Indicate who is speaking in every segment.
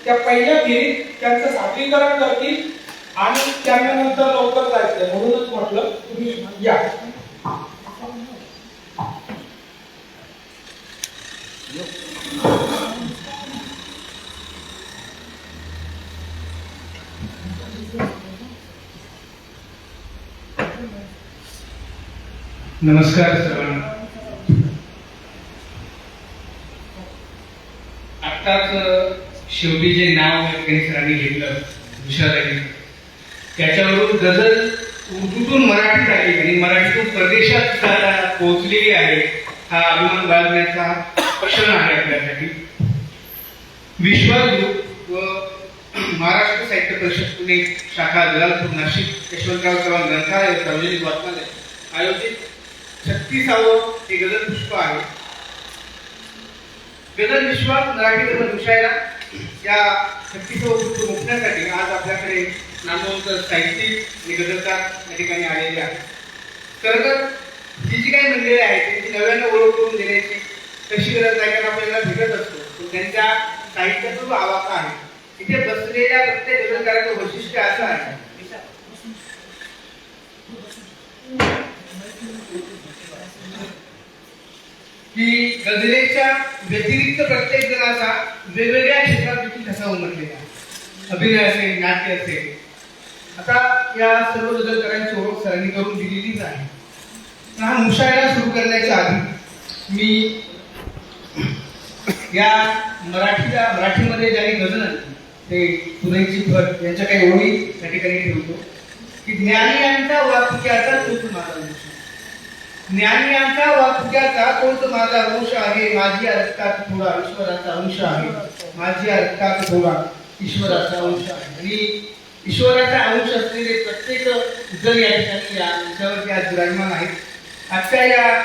Speaker 1: त्या पहिल्या फेरीत त्यांचं सादरीकरण करतील आणि त्यानंतर लवकर जायचं म्हणूनच म्हटलं तुम्ही या.
Speaker 2: नमस्कार सर्वांना. आत्ताच शेवटी जे नाव सरांनी घेतलं विषयासाठी, त्याच्यावरून गझल उर्दूतून मराठीत आली आणि मराठीतून परदेशात पोहोचलेली आहे. हा अभिमान बाळगण्याचा क्षण आहे आपल्यासाठी. विश्वास व महाराष्ट्र साहित्य परिषद पुणे शाखा जलालपूर नाशिक यशवंतराव चव्हाण ग्रंथालय सार्वजनिक वाचनालय आयोजित 36वं हे गझल पुष्प आहे. गझल विश्वास मराठी गझल मुशायरा या 36वं पुष्प मुखण्यासाठी आज आपल्याकडे नामवंत साहित्यिक आणि गझलकार या ठिकाणी आलेले आहेत. खरं ही जी काही मंडळी आहे त्यांची नव्यानं ओळख करून देण्याची तशी गरज नाही, कारण आपल्याला भेटत असतो. पण त्यांच्या साहित्याचा जो आवाका आहे, तिथे बसलेल्या प्रत्येक गझलकाराचं वैशिष्ट्य असं आहे की गझलेच्या व्यतिरिक्त प्रत्येक जणाचा वेगवेगळ्या क्षेत्रात देखील ठसा उमटलेला, अभिनय असेल, नाट्य असेल. आता या सर्व गझलकारांची ओळख सरांनी करून दिलेलीच आहे. हा मुशायरा सुरू करण्याच्या आधी मी या मराठीमध्ये ज्यांनी गझल आणली ते पुणेची भट यांच्या काही ओळी त्या ठिकाणी ठेवतो की ज्ञानी यांचा वाक्याचा तोच माझा अंश, ज्ञानी यांचा वाक्याचा तोच माझा अंश आहे. माझी रक्तात थोडा ईश्वराचा अंश आहे, माझी रक्तात थोडा ईश्वराचा अंश आहे. आणि ईश्वराचा अंश असलेले प्रत्येक जण या ठिकाणी यांच्यावरती आज विराजमान आहेत. आजच्या या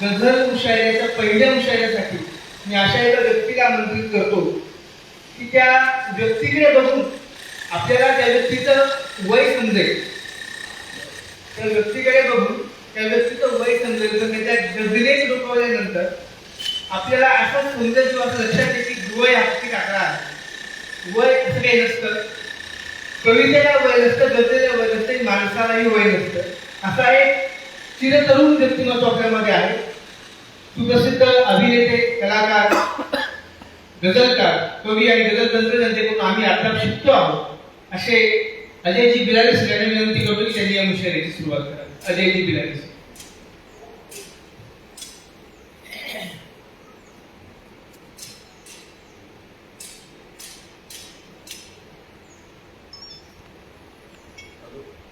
Speaker 2: गझल मुशायऱ्याच्या पहिल्या मुशायऱ्यासाठी मी अशा एका व्यक्तीला आमंत्रित करतो की त्या व्यक्तीकडे बघून आपल्याला त्या व्यक्तीचं वय समजेल. त्या व्यक्तीकडे बघून त्या व्यक्तीचं वय समजेल. तर त्याच्या गझलेत डोकावल्यानंतर आपल्याला असं समजेल किंवा असं लक्षात येईल की वय हा किती आकडा आहे. वय असं काही नसतं, कवितेला वय नसतं, गझलेला वय नसतं, माणसालाही वय नसतं. असा एक चिरतरुण व्यक्तिमत्व आपल्यामध्ये आहे. सुप्रसिद्ध अभिनेते, कलाकार, गझलकार, कवी आणि गझल तंत्रज्ञांकडून आम्ही आता शिकतो आहोत असे अजयजी बिलारीस यांना विनंती करतो की त्यांनी या मुशायऱ्याची सुरुवात करावी. अजयजी बिलारीस.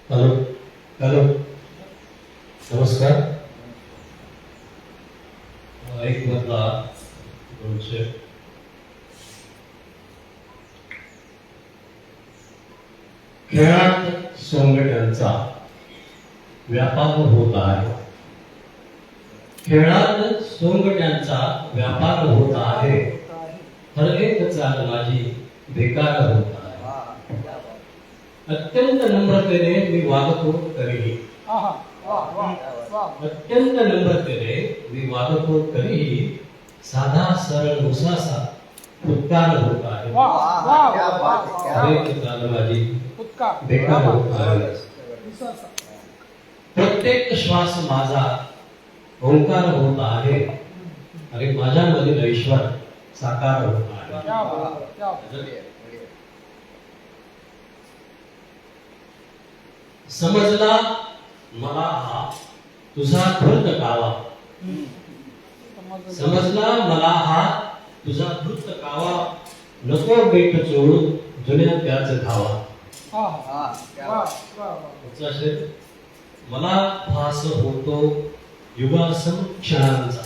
Speaker 3: हॅलो हॅलो नमस्कार. एक मधला दोनशे खेळात सोंगट्यांचा व्यापार होत आहे. खेळात सोंगट्यांचा व्यापार होत आहे. हर एक चाल माझी बेकार होत आहे. अत्यंत नम्रतेने मी वागतो तरीही, अत्यंत नम्रतेने मी वागतो तरीही साधा सरळ उसासा फुटकार होत आहे. हरेक चाल माझी बेकार होत आहे. प्रत्येक श्वास माझा ओंकार होत आहे. अरे माझ्यामधील ईश्वर साकार होत आहे. समजला मला हा तुझा धूर्त कावा, समजला मला हा तुझा धूर्त कावा. नको बेट चोळून जुन्या त्याच धावा. मला भास होतो युगासम क्षणांचा,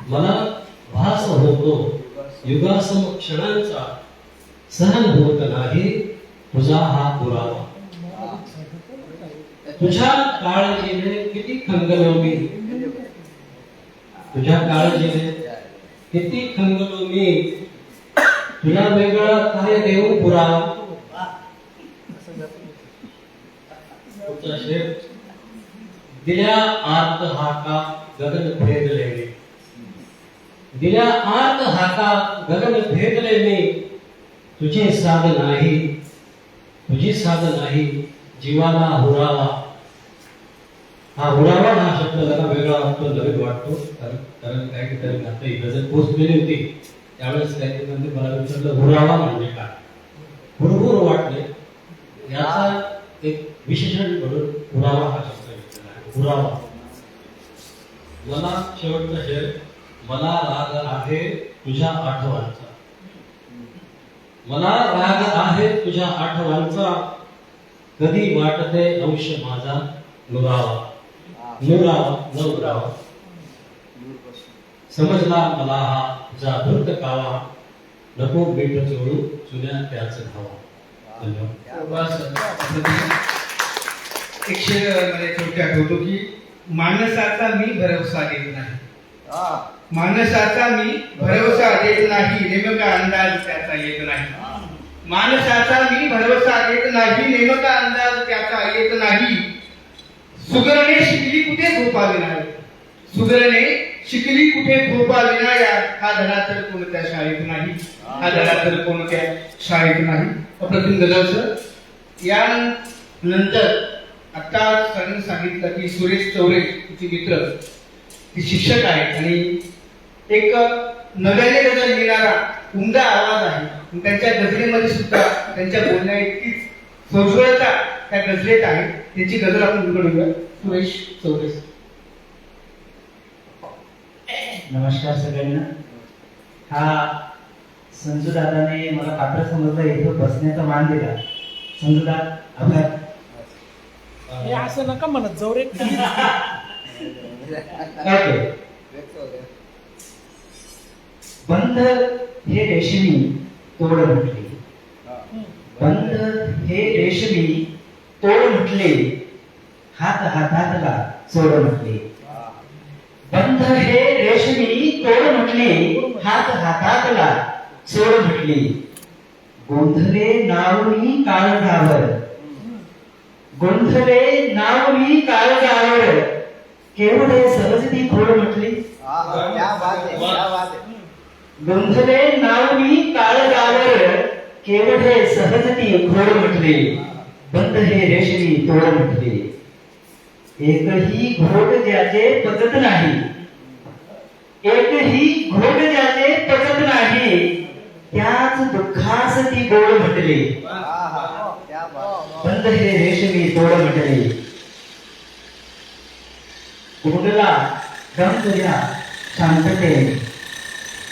Speaker 3: मला भास होतो युगासम क्षणांचा. सहन होत नाही तुझा हा पुरावा. तुझ्या काळजीने किती खंगलो मी, तुझ्या काळजीने किती खंगलो मी. तुला वेगळा काय देऊ पुरावा. दिल्या आत हाका गगन भेदलेले, दिल्या आत हाका गगन भेदले मी, तुझी साध नाही, तुझी साध नाही, जीवाला हुरावा. हा हुरावा हा शब्द जरा वेगळा वाटतो, नवीन वाटतो, कारण काहीतरी आता ही गजल पोचलेली होती त्यावेळेस काहीतरी मला विचारलं हुरावा म्हणजे काय, हुरहुर वाटले, याचा एक विशेषण म्हणून हुरावा हा शब्द घेतलेला आहे. हुरावा. मला शेवटचा शेर, मला राग आहे तुझ्या आठवणचा, मला राग आहे तुझ्या आठवणचा, कधी वाटते अंश माझा नुरावा, नुरावा नवरावा. समजला मला हा तुझा धूर्त कावा, नको मीठ चोळू चुन्या त्याच धावा. धन्यवाद.
Speaker 2: एक शेर मला थोडक्यात आठवतो की माणसाचा मी भरवसा देत नाही, माणसाचा मी भरवसा देत नाही, नेमका अंदाज त्याचा येत नाही. माणसाचा मी भरवसा देत नाही, नेमका अंदाज त्याचा येत नाही. सुगरणे शिकली कुठे झोपा विनाया, सुगरणे शिकली कुठे झोपा विनाया, हा धडा तर कोणत्या शाळेत नाही, हा धडा तर कोणत्या शाळेत नाही. अप्रतिम गजल सर. यानंतर आता सरांनी सांगितलं की सुरेश चौरे तिचे मित्र ती शिक्षक आहेत आणि एक नव्याने गजल लिहिणारा उमदा आवाज आहे. त्यांच्या गजलेमध्ये सुद्धा त्यांच्या बोलण्या इतकीच सोज्वळता त्या गजलेत आहे. त्यांची गजल आपण उलगडूया. सुरेश चौरे.
Speaker 4: नमस्कार सगळ्यांना. हा संजू दादाने मला पात्र समजलं, इथं बसण्याचा मान दिला. संजू दादा आभार.
Speaker 1: हे असं नका म्हणत जाऊ रे.
Speaker 4: ओके. बंध हे रेशमी तोड म्हटले, बंध हे रेशमी तोड म्हटले, हात हातातला चोड म्हटले. बंध हे रेशमी तोड म्हटले, हात हातातला चोड म्हटले. गोंधळे नावनी काळजावर, गोंधळे नावनी काळजावर, केवढे सहजती खोड म्हटली. गोंधळे नावनी काळजावर, केवढे सहजती खोड म्हटले. बंध हे रेशमी तोड म्हटले. एकही घोट ज्याचे पचत नाही, एकही घोट ज्याचे पचत नाही, त्याच दुःखास ती गोड म्हटले. बंध हे रेशमी तोड म्हटले. कुंडला दम तुझ्या शांततेने,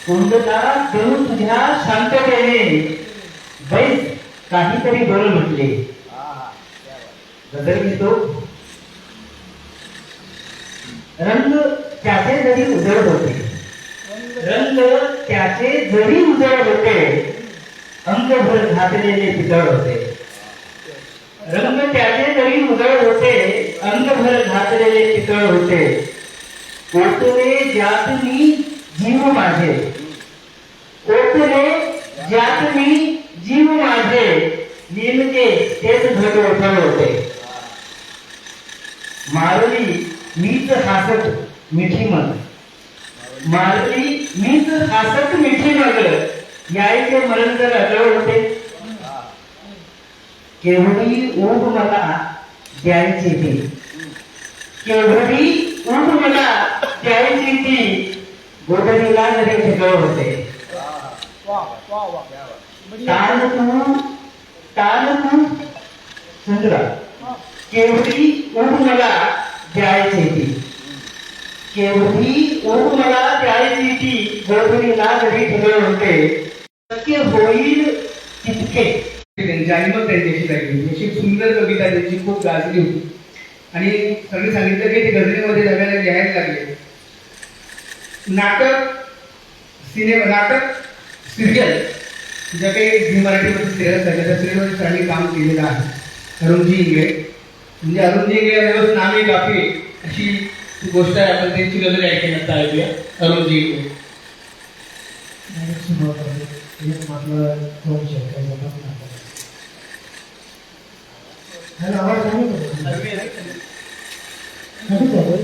Speaker 4: कुंडला दम तुझ्या शांततेने, बैस काहीतरी बोल म्हटले. गजल घेतो. रंग त्याचे जरी उजळ होते, रंग त्याचे जरी उजळ होते, अंगभर घातलेले पितळ होते. रंग त्याचे जरी उजळ होते, अंगभर घातलेले पितळ होते. ओतले ज्यात मी जीव माझे, ओतले ज्यात मी जीव माझे, नेमके तेच घट ओठळ होते. मारली मीच हासत मिठी मग, मारली मीच हासत मिठी मग, यायचे मरण जर अटळ होते. केवढी ऊब मला द्यायची ती, केवढी ऊब मला द्यायची ती, गोधडीला जरी ठिकाण होते. तान तू सुंदरा, केवढी ऊब मला द्यायची ती, केवढी ऊब मला द्यायची ती, गोधडीला जरी ठिकाण होते. शक्य होईल तितके
Speaker 2: त्यांची आणि मग त्यांच्याशी लागली. अशी सुंदर कविता त्यांची खूप गाजली होती आणि सगळे सांगितलं की ते गझलेमध्ये नव्याने लिहायला लागले. नाटक, सिनेमा, नाटक, सिरियल ज्या काही झी मराठीमध्ये सिरियल झाल्या त्या सिरियलमध्ये त्यांनी काम केलेलं आहे. अरुणजी इंगळे म्हणजे अरुणजी इंगळे व्यवस्थित नामे गाफे अशी गोष्ट आहे. आपण त्यांची गजल ऐकण्यात ऐकूया. अरुणजी इंगळे.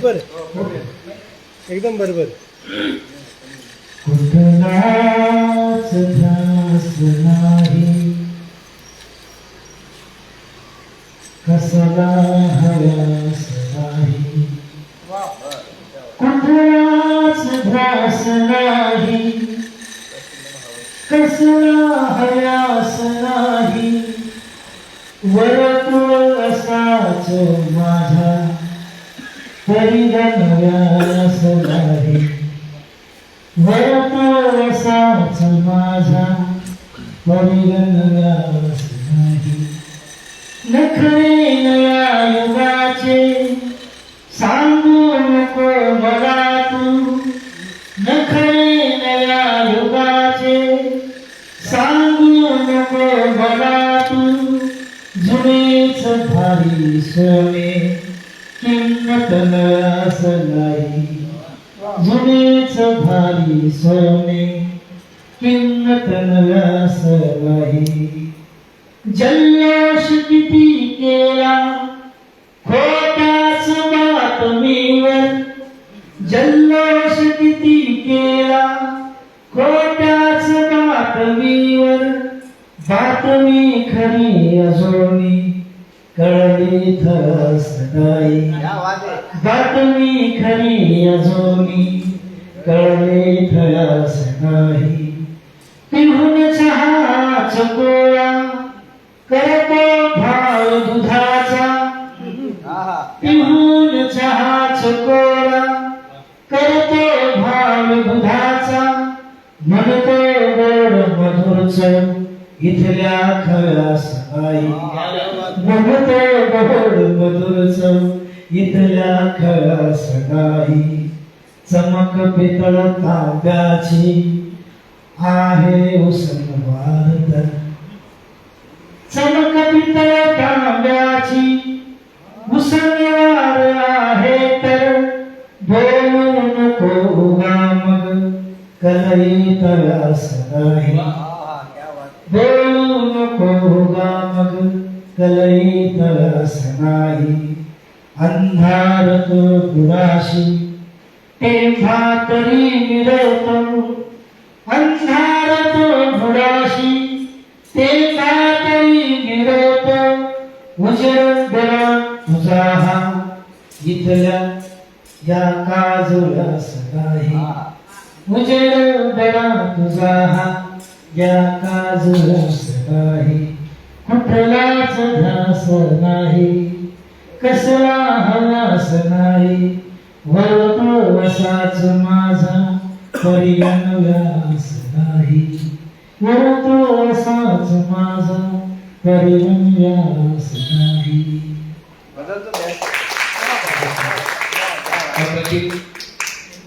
Speaker 1: बरोबर एकदम बरोबर.
Speaker 4: कसला हयास नाही, कुठलाच ध्यास नाही, कसला हयास नाही, वर्तुळ असाच माझा परिगणव्यास नाही, वर्तुळ असाच माझा परिगणव्यास नाही. नखरे नया युगाचे सांगू नको मला तू, नखरे नया युगाचे सांगू नको मला तू, जुनेच भारी सोने किंमत नयास नाही, जुनेच भारी सोने किंमत नयास नाही. जल्लोष किती केला खोट्याच बातमीवर, जल्लोष किती केला खोट्याच बातमीवर, बातमी खरी अजूनी कळली थस नाही, बातमी खरी अजूनी कळली थस नाही. पिहून चहा चकोळा करतो भाव दुधाचा, पिहून चहा चकोळा करतो भाव दुधाचा, म्हणतो गोड मधुर चव इथल्या खव्यास नाही, म्हणतो गोड मधुर चव इथल्या खव्यास नाही. चमक पितळ तांब्याची आहे उसनवार तर, चमक पितळ तांब्याची उसनवार आहे तर, बोलू नको उगा मग कलई तयास नाही, बोलू नको उगा मग कलई तयास नाही. अंधार तो पुराशी तेव्हा तरी मिरवतो, अंधार तो बुडाशी तेव्हा तरी मिरवतो, उजेडला तुझा हा इथल्या या काजुलास नाही, उजेडला तुझा हा या काजुलास नाही. कुठलाच ध्यास नाही, कसला हवास नाही, वरतो असाच माझा परिगणव्यास नाही, वरतो असाच माझा परिगणव्यास नाही.
Speaker 2: अप्रतिम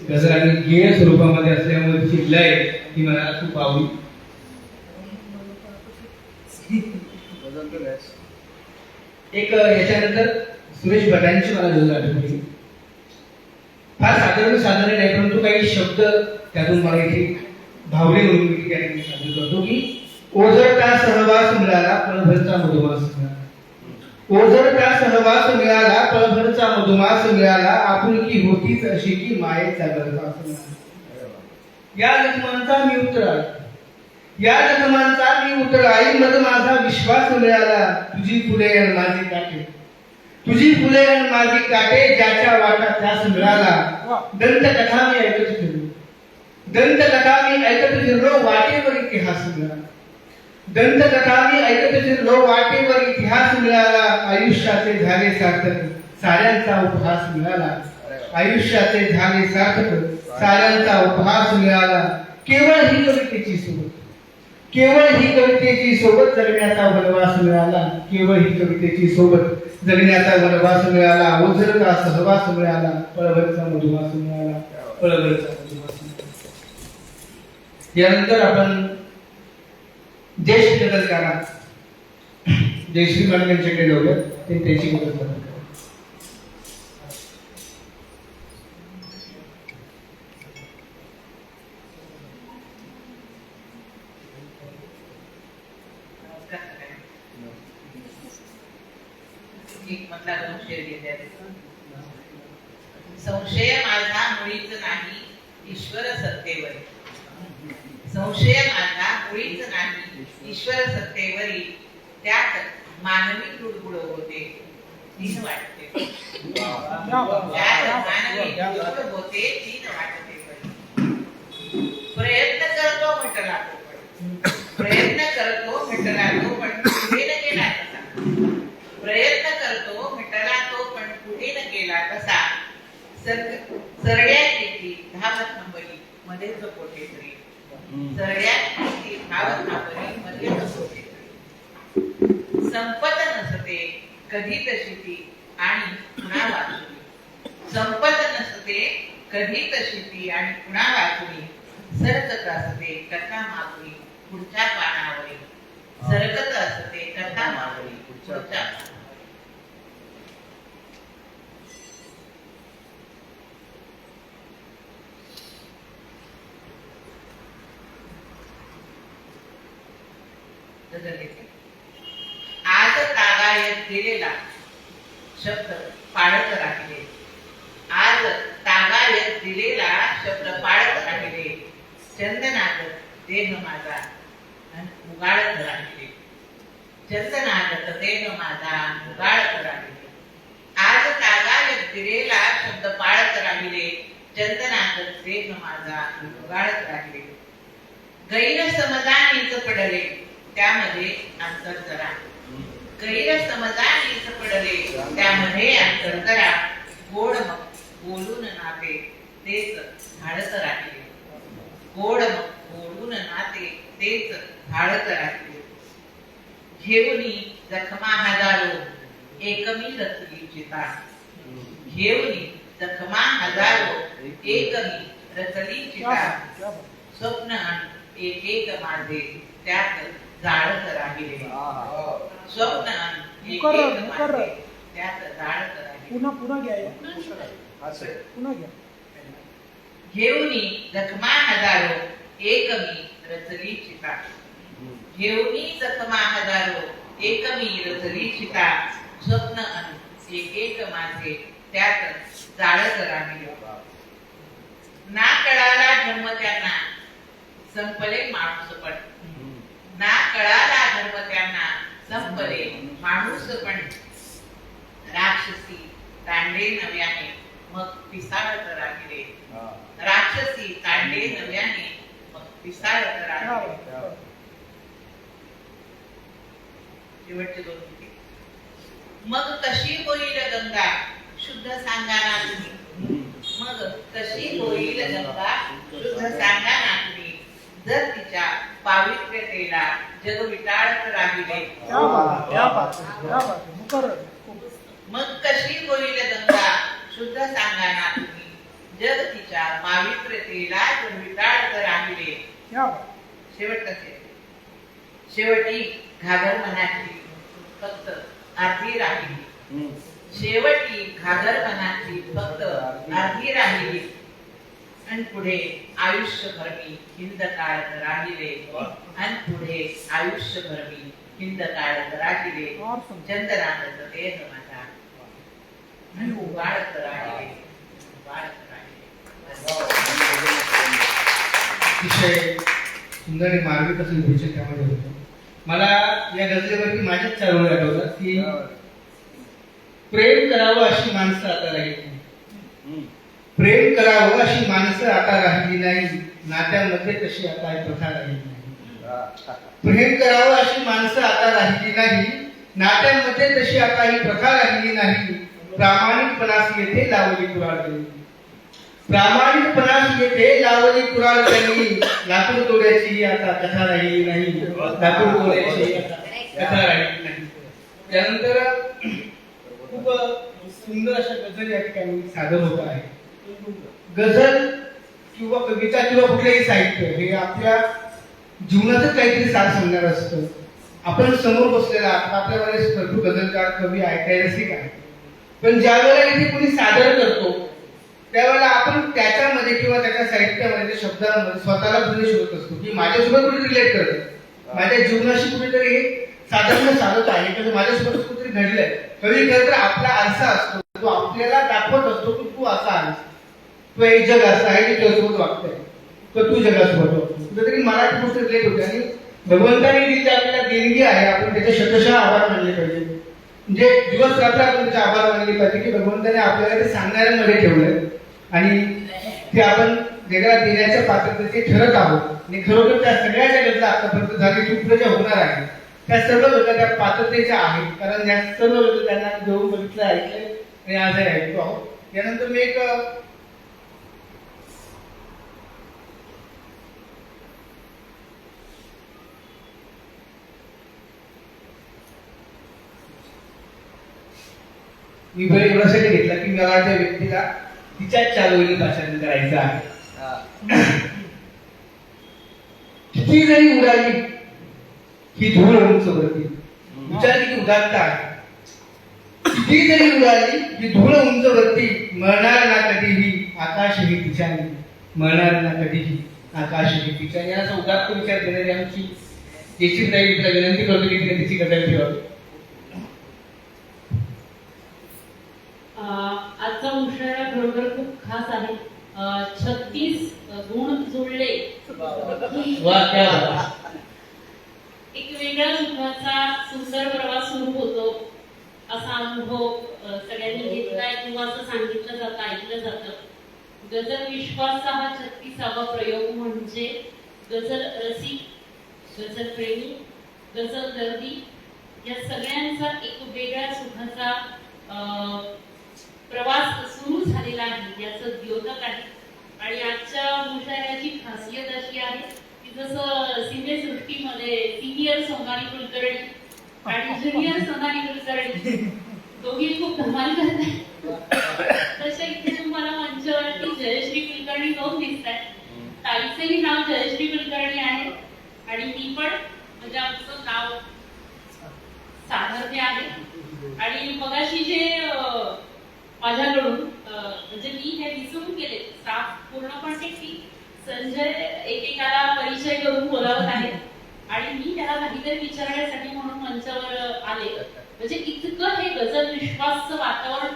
Speaker 2: गजल आणि गेय स्वरूपामध्ये असल्यामुळे तिची लय ती मला खूप आवडली. एक याच्यानंतर सुरेश भटांची मला गजल आठवली. फार साधारण आहे, परंतु काही शब्द त्यातून मला इथे भावले म्हणून मी ठिकाणी सादर करतो की ओझरता सहवास मिळाला पळभरचा मधुमास मिळाला, ओझरता सहवास मिळाला पळभरचा मधुमास मिळाला, आपुलकी होतीच अशी की मायेचा गरजा मिळाला. या जखमांचा मी उतराई, या जखमांचा मी उतराई, मग माझा विश्वास मिळाला. तुझी फुले आणि माझी काटे, तुझी फुले आणि माझी काटे, ज्याच्या वाटा त्यास मिळाला. दंतकथा मी ऐकत फिरलो, दंतकथा मी ऐकत फिरलो, वाटेवर इतिहास मिळाला. दंतकथा मी ऐकत फिरलो, वाटेवर इतिहास मिळाला. आयुष्याचे झाले सार्थक, साऱ्यांचा उपहास मिळाला. आयुष्याचे झाले सार्थक, साऱ्यांचा उपहास मिळाला. केवळ ही कवितेची सोबत, केवळ ही कवितेची सोबत जगण्याचा वनवास मिळाला. केवळ ही कवितेची सोबत जगण्याचा वनवास मिळाला. ओझरता सहवास मिळाला, पळभरचा मधुमास मिळाला, पळभरचा मधुमास मिळाला. यानंतर आपण ज्येष्ठ गजलकारा जयश्री मॅडम यांच्याकडे जाऊया, ते त्याची गजल करतात.
Speaker 5: संशय माझा मुळीच नाही ईश्वर सत्तेवरी, संशय माझा मुळीच नाही ईश्वर सत्तेवरी, त्यात मानवी तुडबुड होते, तीन वाटते ज्यात मानवी जीव होते तीन वाटते प्रयत्न करतो म्हटला तो पण प्रयत्न करतो म्हटला तो पण पुढे न गेला कसा प्रयत्न करतो म्हटला तो पण पुढे न गेला कसा सरड्यात येते धावत नंबरी मध्येच कोठेतरी सरड्यात येते धावत नंबरी मध्येच कोठेतरी संपत नसते कधी तशी ती आणि पुन्हा वाचुनी संपत नसते कधी तशी ती आणि पुन्हा वाचुनी सरकत असते कथा मागुनी पुढच्या पानावरी सरकत असते कथा मागुनी पुढच्या आज तागायत दिलेला शब्द पाळत राहिले आज तागायत दिलेला शब्द पाळत राहिले चंदनागत देह माझा उगाळत राहिले चंदनागत देह माझा उगाळत राहिले आज तागायत दिलेला शब्द पाळत राहिले चंदनागत देह माझा उगाळत राहिले गैरसमजानेच पडले त्यामध्ये अंतर करा गैरसमजानेच पडले त्यामध्ये अंतर करा गोड मग बोलून नाते तेच धाडत राहिले गोड मग बोलून नाते तेच धाडत राहिले घेऊनी जखमा हजारो एकमी रचली चिता घेऊनी जखमा हजारो एकमी रचली चिता स्वप्न एक एक माझे त्यात जाळत राहिले स्वप्न एक एक माझे त्यात जाळत राहिले
Speaker 1: पुन्हा घ्या
Speaker 5: घेऊनी जखमा हजारो एकमी रचली चिता घेऊनी जखमा हजारो एकमी रचली चिता स्वप्न एक एक माझे त्यात जाळत राहिले ना कळाला धर्म त्यांना संपले माणूसपण ना कळाला धर्म त्यांना संपले माणूसपण राक्षसी तांडे नव्याने मग पिसाळत राहिले राक्षसी तांडे नव्याने मग पिसाळत राहिले शेवटचे दोन होते मग कशी होईल गंगा शुद्ध सांगा ना तुम्ही मग कशी होईल गंगा शुद्ध सांगा ना तुम्ही जर तिच्या पावित्र्यतेला जग विटाळत राहिले मग कशी होईल गंगा शुद्ध सांगा ना तुम्ही जग तिच्या पावित्र्यतेला जग विटाळत राहिले शेवटी घागर मनाची फक्त अर्धी राहिली शेवटी घागर मनाची फक्त अर्धी राहिली आणि पुढे आयुष्यभर मी हिंद काढत राहिले आणि पुढे आयुष्यभर मी हिंद काढत राहिले चंदनागत देह माझा आणि उगाळत राहिले
Speaker 2: अतिशय सुंदर आणि मार्मिक असं विवेचन त्यामध्ये होतं. मला या गझलेवरती माझ्याच चार ओळी आठवतात की प्रेम करावं अशी माणसं आता राहिली नाही प्रेम करावं अशी माणसं आता राहिली नाही नात्यांमध्ये तशी आता ही प्रथा राहिली नाही प्रेम करावं अशी माणसं आता राहिली नाही नात्यांमध्ये तशी आता ही प्रथा राहिली नाही प्रामाणिकपणास येथे लावली कुराळ त्यांनी प्रामाणिकपणास येथे लावली कुराळ त्यांनी लाकूड तोड्याची आता कथा राहिली नाही लाकूड तोड्याची कथा राहिली नाही. त्यानंतर खूप सुंदर अशा गझल या ठिकाणी सादर होत आहे. गझल किंवा कविता किंवा कुठलेही साहित्य हे आपल्या जीवनाचं काहीतरी सार सांगणार असतं. आपण समोर बसलेला आपल्यामध्ये भरपूर गझलकार कवी आहे रसिक आहे पण ज्या वेळेला इथे कोणी सादर करतो त्यावेळेला आपण त्याच्यामध्ये किंवा त्याच्या साहित्यामध्ये शब्दांमध्ये स्वतःला कुठे शोधत असतो की माझ्यासोबत कुठे रिलेट करत माझ्या जीवनाशी कुठेतरी हे साधर्म्य साधत आहे किंवा माझ्यासोबत कुठेतरी घडलंय. कवी खरं तर आपला आरसा असतो तो आपल्याला दाखवत असतो की तू असा आहेस तो एक जग असं आहे की तुझ्यासोबत वागतंय तर तू जगासोबत वागतो कुठेतरी मराठी गोष्ट रिलेट होते आणि भगवंताने दिलेली आपल्याला देणगी आहे आपण त्याच्या शतशः आभार मानले पाहिजे. म्हणजे दिवस रात्र आपण त्याचे आभार मानले पाहिजे की भगवंताने आपल्याला ते सांगणाऱ्यांमध्ये ठेवलंय आणि ते आपण जगाला देण्याच्या पात्रतेचे ठरत आहोत आणि खरोखर त्या सगळ्या ज्या गरजा आतापर्यंत झाली तुमचं ज्या होणार आहे त्या सर्व गरजा त्या पात्रतेच्या आहेत, कारण या सर्व गरजा त्यांना जवळून बघितलं, ऐकलंय आणि आजही ऐकतो आहोत. यानंतर मी एक मी बरं एवढ्यासाठी घेतला की मला त्या व्यक्तीला तिच्याच चालवणी भाषण करायचं आहे. किती जरी उडाली ही धूळ उंच वरती, विचार किती उदात्त आहे. किती जरी उडाली ही धूळ उंच वरती, मरणार ना कधीही आकाश ही तिच्याने, मरणार ना कधीही आकाश ही तिच्याने. असा उदात्त विचार करणारी आमची जयश्रीताई विनंती करतो की तिने तिची गजल ठेवावी.
Speaker 6: आजचा मुशायरा खरोखर खूप खास आहे. 36 गुण जुळले एक वेगळ्या सुखाचा सुंदर प्रवास सुरू होतो असा अनुभव सगळ्यांनी घेतलाय किंवा असं सांगितलं जातं, ऐकलं जातं. गझल विश्वासचा हा 36वा प्रयोग म्हणजे गझल रसिक, गझल प्रेमी, गझल दर्दी या सगळ्यांचा एक वेगळ्या सुखाचा प्रवास सुरू झालेला आहे याचं द्योतक आहे. आणि आजच्या मुशायऱ्याची खासियत अशी आहे की जसं सिनेसृष्टीमध्ये सिनियर सोनाली कुलकर्णी आणि ज्युनियर सोनाली कुलकर्णी दोघी खूप धमाल करतात, तशा इथे तुम्हाला मंचावरती जयश्री कुलकर्णी दोन दिसत आहेत. ताईचंही नाव जयश्री कुलकर्णी आहे आणि मी पण म्हणजे आमचं नाव साधर्म्य आहे. आणि मगाशी जे माझ्याकडून म्हणजे मी हे विसरून गेले स्टाफ पूर्णपणे की संजय एकेकाला परिचय करून बोलावत आहे आणि मी त्याला काहीतरी विचारण्यासाठी म्हणून मंचावर आले. म्हणजे इतकं हे गझल विश्वासचं वातावरण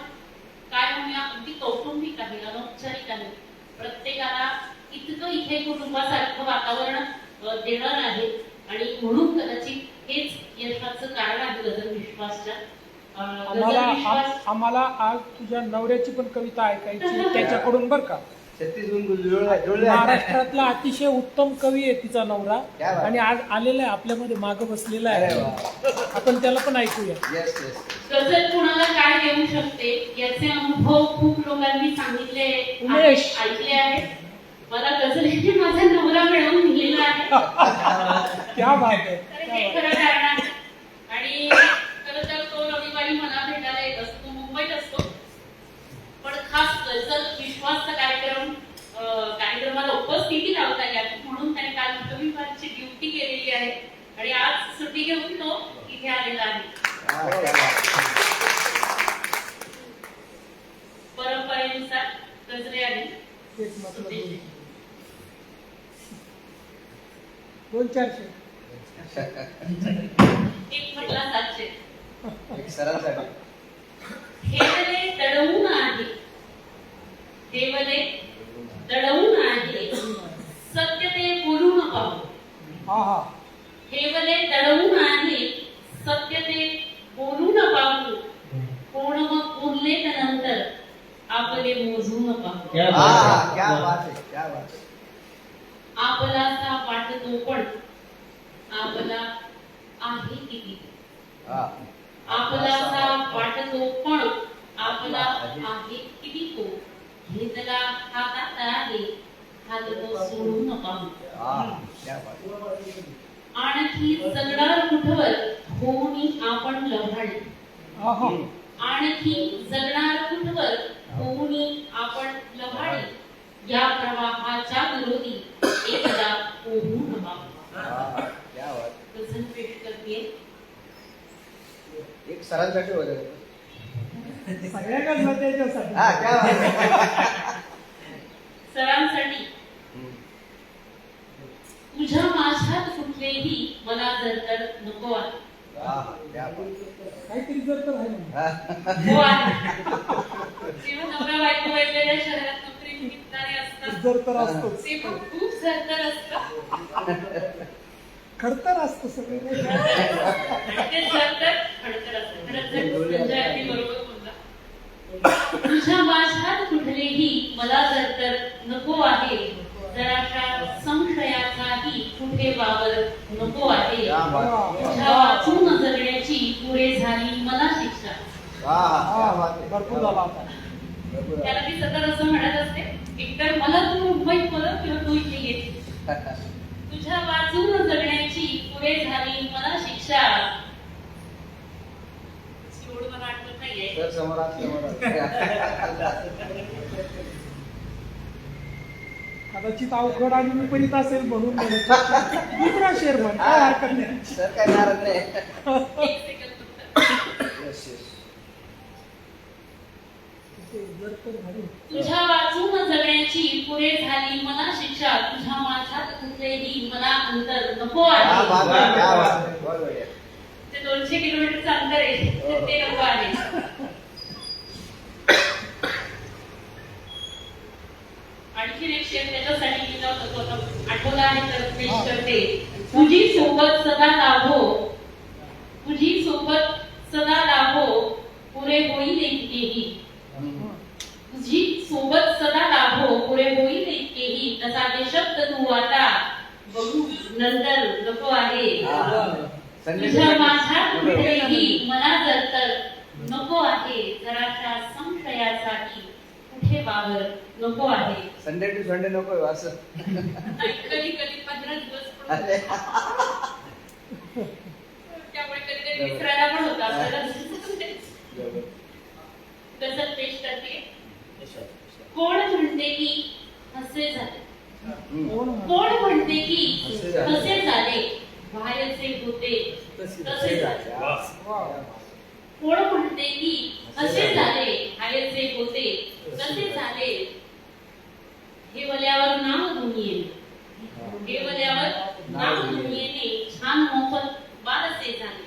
Speaker 6: काय म्हणूया अगदी कौटुंबिक आहे, अनौपचारिक आहे. प्रत्येकाला इतकं इथे कुटुंबासारखं वातावरण देणार आहे आणि म्हणून कदाचित हेच यशाचं कारण आहे गझल विश्वासच्या.
Speaker 1: आम्हाला आज तुझ्या नवऱ्याची पण कविता ऐकायची त्याच्याकडून बर का. महाराष्ट्रातला अतिशय उत्तम कवी आहे तिचा नवरा आणि आज आलेला आहे आपल्यामध्ये, मागे बसलेला आहे. आपण त्याला पण ऐकूया.
Speaker 6: गझल कुणाला काय देऊ शकते याचे अनुभव खूप लोकांनी सांगितले, ऐकले आहेत. मला गझल माझा नवरा मिळवून दिलेला आहे.
Speaker 1: क्या बात आहे.
Speaker 6: हे खरं कारण आहे. आणि खरं तर तो रविवारी मला भेटायला येत असतो, मुंबईत असतो, पण खास गझल विश्वासचा कार्यक्रमाला उपस्थिती लावता यावी म्हणून त्याने काल रविवारची ड्युटी केलेली आहे आणि आज सुट्टी घेऊन तो इथे आलेला आहे. परंपरेनुसार गजरे आली
Speaker 1: दोन चारशे
Speaker 6: एक म्हटला 700.
Speaker 2: एक सरळसाठी
Speaker 6: हेवले दडवून आहे, हेवले दडवून आहे, सत्य ते बोलून पाहू. हेवले दडवून आहे, सत्य ते बोलून पाहू. कोण मग बोलले नंतर आपले मोजून पाहू.
Speaker 2: क्या बात है, क्या बात है.
Speaker 6: आपलासा वाटतो पण आपला आहे किती. आपलासा वाटतो पण आपला आहे किती तो. घेतला हातात आहे, हात तो सोडून पाहू. आणखी जगणार कुठवर होऊनी आपण लढाई. आणखी जगणार कुठवर होऊनी आपण लढाई. या प्रवाहाच्या विरोधी एकदा पोहून पाहू. गझल पेश करते
Speaker 2: एक सरांसाठी वगैरे
Speaker 6: सरांसाठी. तुझ्या माझ्यात कुठलेही मला जर तर नको आहे.
Speaker 1: काहीतरी जर तर आहे
Speaker 6: हो आहे. जेव्हा नवरा बायको वेगवेगळ्या शहरात नोकरी निमित्ताने असतात
Speaker 1: जर तर असतो
Speaker 6: ते पण खूप जर तर असतं.
Speaker 1: खडतर असतं सगळं.
Speaker 6: तेच तर खडतर असतं. खरंच संजय अगदी बरोबर बोलला. तुझ्या माझ्यात कुठलेही मला तर नको आहे, जराशा संशयाचाही कुठे वावर नको आहे. तुझ्या वाचून जगण्याची पुढे झाली मला शिक्षा.
Speaker 1: भरपूर झाला आता.
Speaker 6: त्याला मी सतत असं म्हणत असते, एकतर मला तू मुंबईत परत किंवा तू इथे ये. तुझ्या वाचून जगण्याची पुढे झाली मला शिक्षा. एवढं मला आठवत नाहीये.
Speaker 1: कदाचित अवघड आणि विपरीत असेल म्हणून दुसरा शेर म्हण, काय हरकत नाही.
Speaker 6: एक सेकंद फक्त. तुझ्या वाचून जगण्याची पुढे झाली मला शिक्षा. तुझ्या माझ्यात कुठलेही मला अंतर नको आहे. ते 200 किलोमीटरचं अंतर आहे ते नको आहे. आणखीन एक शेर त्याच्यासाठी लिहिला होता तो आता आठवला आहे तर पेश करते. तुझी सोबत सदा लाभो, तुझी सोबत सदा लाभो, पुरे होईल इतकेही. तुझी सोबत सदा लाभो, पुरे होईल इतकेही. तसा ते शब्द तू आता बघू नंतर नको आहे. तुझ्या माझ्यात कुठेही मला तर नको आहे, जराशा संशयासाठी कुठे वावर नको आहे.
Speaker 2: संडे टू संडे नको असं.
Speaker 6: कधी कधी 15 दिवस पण त्यामुळे कधी कधी विसरायला पण होता. गझल पेश करते. कोण म्हणते की हसे झाले, कोण म्हणते की हसे झाले, व्हायचे होते तसे झाले. कोण म्हणते की हसे झाले, व्हायचे होते तसे झाले. हे वल्यावर नाव दुनियेने, हे वल्यावर नाव दुनियेने छान मोफत बारसे झाले.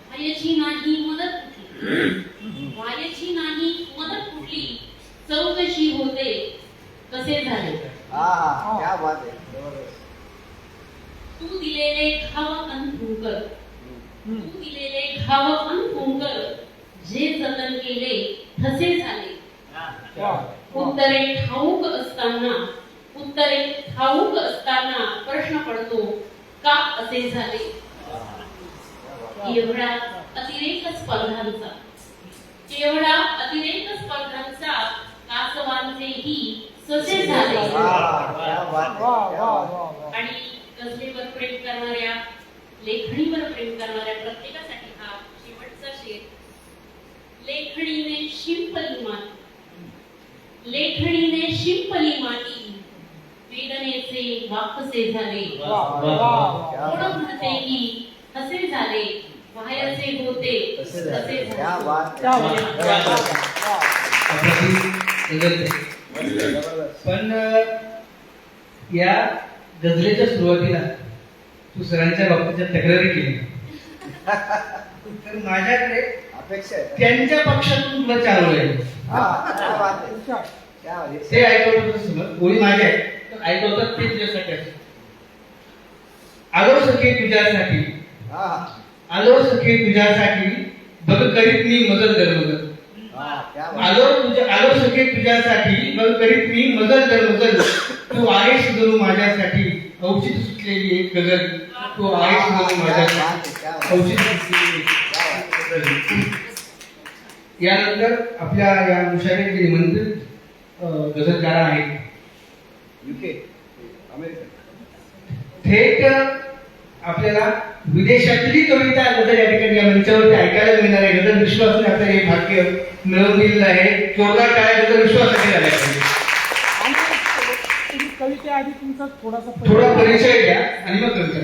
Speaker 6: व्हायची नाही मदत कुठली, व्हायची नाही मदत कुठली, चौकशी होते कसे झाले. तू दिलेले घाव अनफुंकर, तू दिलेले घाव अनफुंकर, जे जतन केले तसे झाले. उत्तरे ठाऊक असताना, उत्तरे ठाऊक असताना प्रश्न पडतो का असे झाले. एवढा अतिरेक स्पर्धांचा, एवढा अतिरेक स्पर्धांचा, कासवांचेही ससे झाले. आणि गझलेवर प्रेम करणाऱ्या, लेखणीवर प्रेम करणाऱ्या प्रत्येकासाठी हा शेवटचा शेर. लेखणीने शिंपली माती, लेखणीने शिंपली माती, वेदनेचे वापसे झाले. कोण म्हणते की हसे झाले, व्हायचे होते तसे झाले.
Speaker 2: पण या गझलेच्या सुरुवातीला तू सरांच्या बाबतीच्या तक्रारी केली, तर माझ्याकडे अपेक्षा आहे त्यांच्या पक्षातून तुला चालवलंय ते ऐकवत समज. ओळी माझ्या आहेत ऐकवतात ते तुझ्यासाठी असत. आलो सखे तुझ्यासाठी, आलो सखे तुझ्यासाठी, बघ करीत मी मजल दरमजल. आलो सखे तुझ्यासाठी, बघ करीत मी मजल दरमजल. तू आहेस जणू माझ्यासाठी औचित सुटलेली एक गजल. तू आहेस जणू माझ्यासाठी औचित सुटलेली एक गजल. यानंतर आपल्या या मुशायरे निमंत्रित गझलकार आहेत UK अमेरिका. थेट आपल्याला विदेशातली कविता गझल या ठिकाणी या मंचावरती ऐकायला मिळणार आहे. गझल विश्वासाने आपल्याला हे भाग्य मिळवून दिलेलं आहे. जोरदार टाळ्या गझल विश्वासाने झाल्या पाहिजे.
Speaker 1: कवितेआधी तुमचा
Speaker 2: थोडा परिचय द्या आणि मग कविता.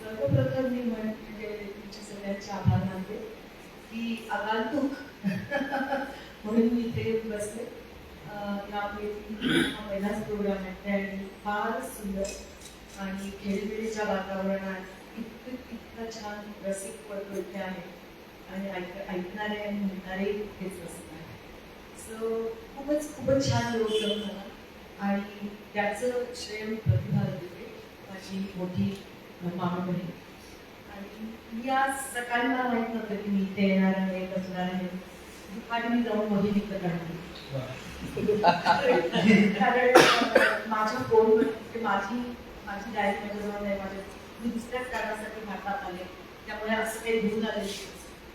Speaker 7: सर्वप्रथम मी म्हणजे तुमच्या सगळ्यांचे आभार मानते की आगंतुक म्हणून मी इथे येऊन बसले. यापैकी हा पहिलाच प्रोग्राम आहे आणि फार सुंदर आणि खेळीमेळीच्या वातावरणात इतकं छान रसिक पडतो इथे आहे आणि ऐकणारे आणि म्हणणारे इतकेच रसिक आहे. सो खूपच छान रोल मला आणि त्याचं श्रेय मी प्रतिभा माझी मोठी मामी बहीण. आणि मी आज सकाळी मला माहित नव्हतं की मी इथे येणार आहे, बसणार आहे. दुपारी मी जाऊन वही विकत आणली. कारण माझ्या फोनवर माझी डायरी माझ्याजवळ आहे. मी दुसऱ्याच कारणासाठी भारतात आले, त्यामुळे असं काही घेऊन आले.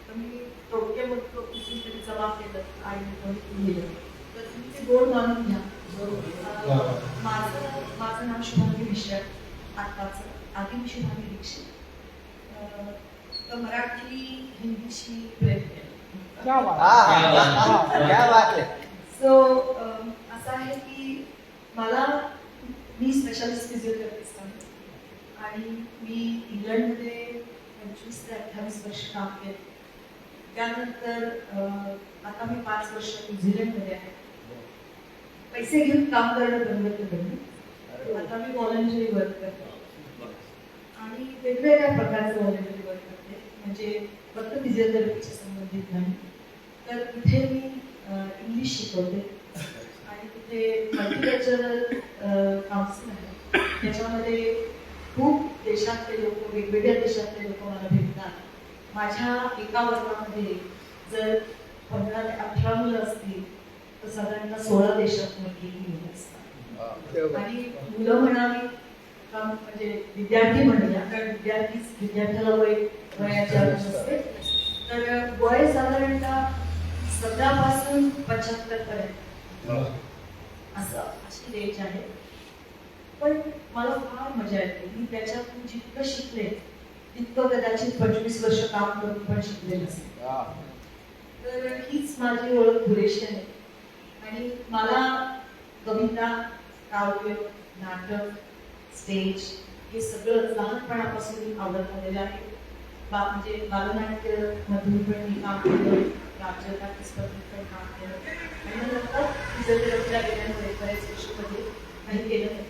Speaker 7: तर मी थोडक्यामध्ये तरी जमा केलं आणि लिहिलं. तर तुम्ही ते गोड मानून घ्या. माझं नाव शुभांगी मिश्रा, आत्ताचं आधी मी शुभांगी दीक्षित. तर मराठी हिंदीशी प्रेम केलं.
Speaker 1: क्या बात आहे.
Speaker 7: सो असं आहे की मी स्पेशालिस्ट फिजिओथेरपिस्ट आहे आणि मी इंग्लंडमध्ये 25 ते 28 वर्ष काम केलं. त्यानंतर आता मी 5 वर्ष न्यूझीलंडमध्ये आहे. पैसे घेऊन काम करणं बंद केलं. आता मी व्हॉलंटरी वर्क करते आणि वेगवेगळ्या प्रकारचं व्हॉलंटरी वर्क करते. म्हणजे फक्त फिजिओथेरपीच्या संबंधित नाही, तर इथे मी इंग्लिश शिकवते आणि तिथे मल्टीकल्चरल काउन्सिल आहे. त्याच्यामध्ये खूप देशातले लोक, वेगवेगळ्या देशातले लोक मला भेटतात. माझ्या एका वर्गामध्ये जर 15 ते 18 मुलं असतील तर साधारणतः 16 देशातून मुलं असतात. आणि मुलं म्हणाली का म्हणजे विद्यार्थी म्हणूया, कारण विद्यार्थ्याला वयाची अट असते. तर वय साधारणतः 17 पासून 75 पर्यंत अशी एज आहे. पण मला फार मजा येते. मी त्याच्यातून जितकं शिकले तितकं कदाचित 25 वर्ष काम करून पण शिकले नसेल. तर हीच माझी ओळख पुरेशी आहे. आणि मला कविता, काव्य, नाटक, स्टेज हे सगळं लहानपणापासून आवडत आलेलं आहे. म्हणजे बालनाट्य मधून पण मी काम केलं, राज्यपाठी स्पर्धेत पण काम केलं आणि नंतर फिजिओथेरपीला गेल्यामुळे बरेच वर्षामध्ये काही केलं नाही.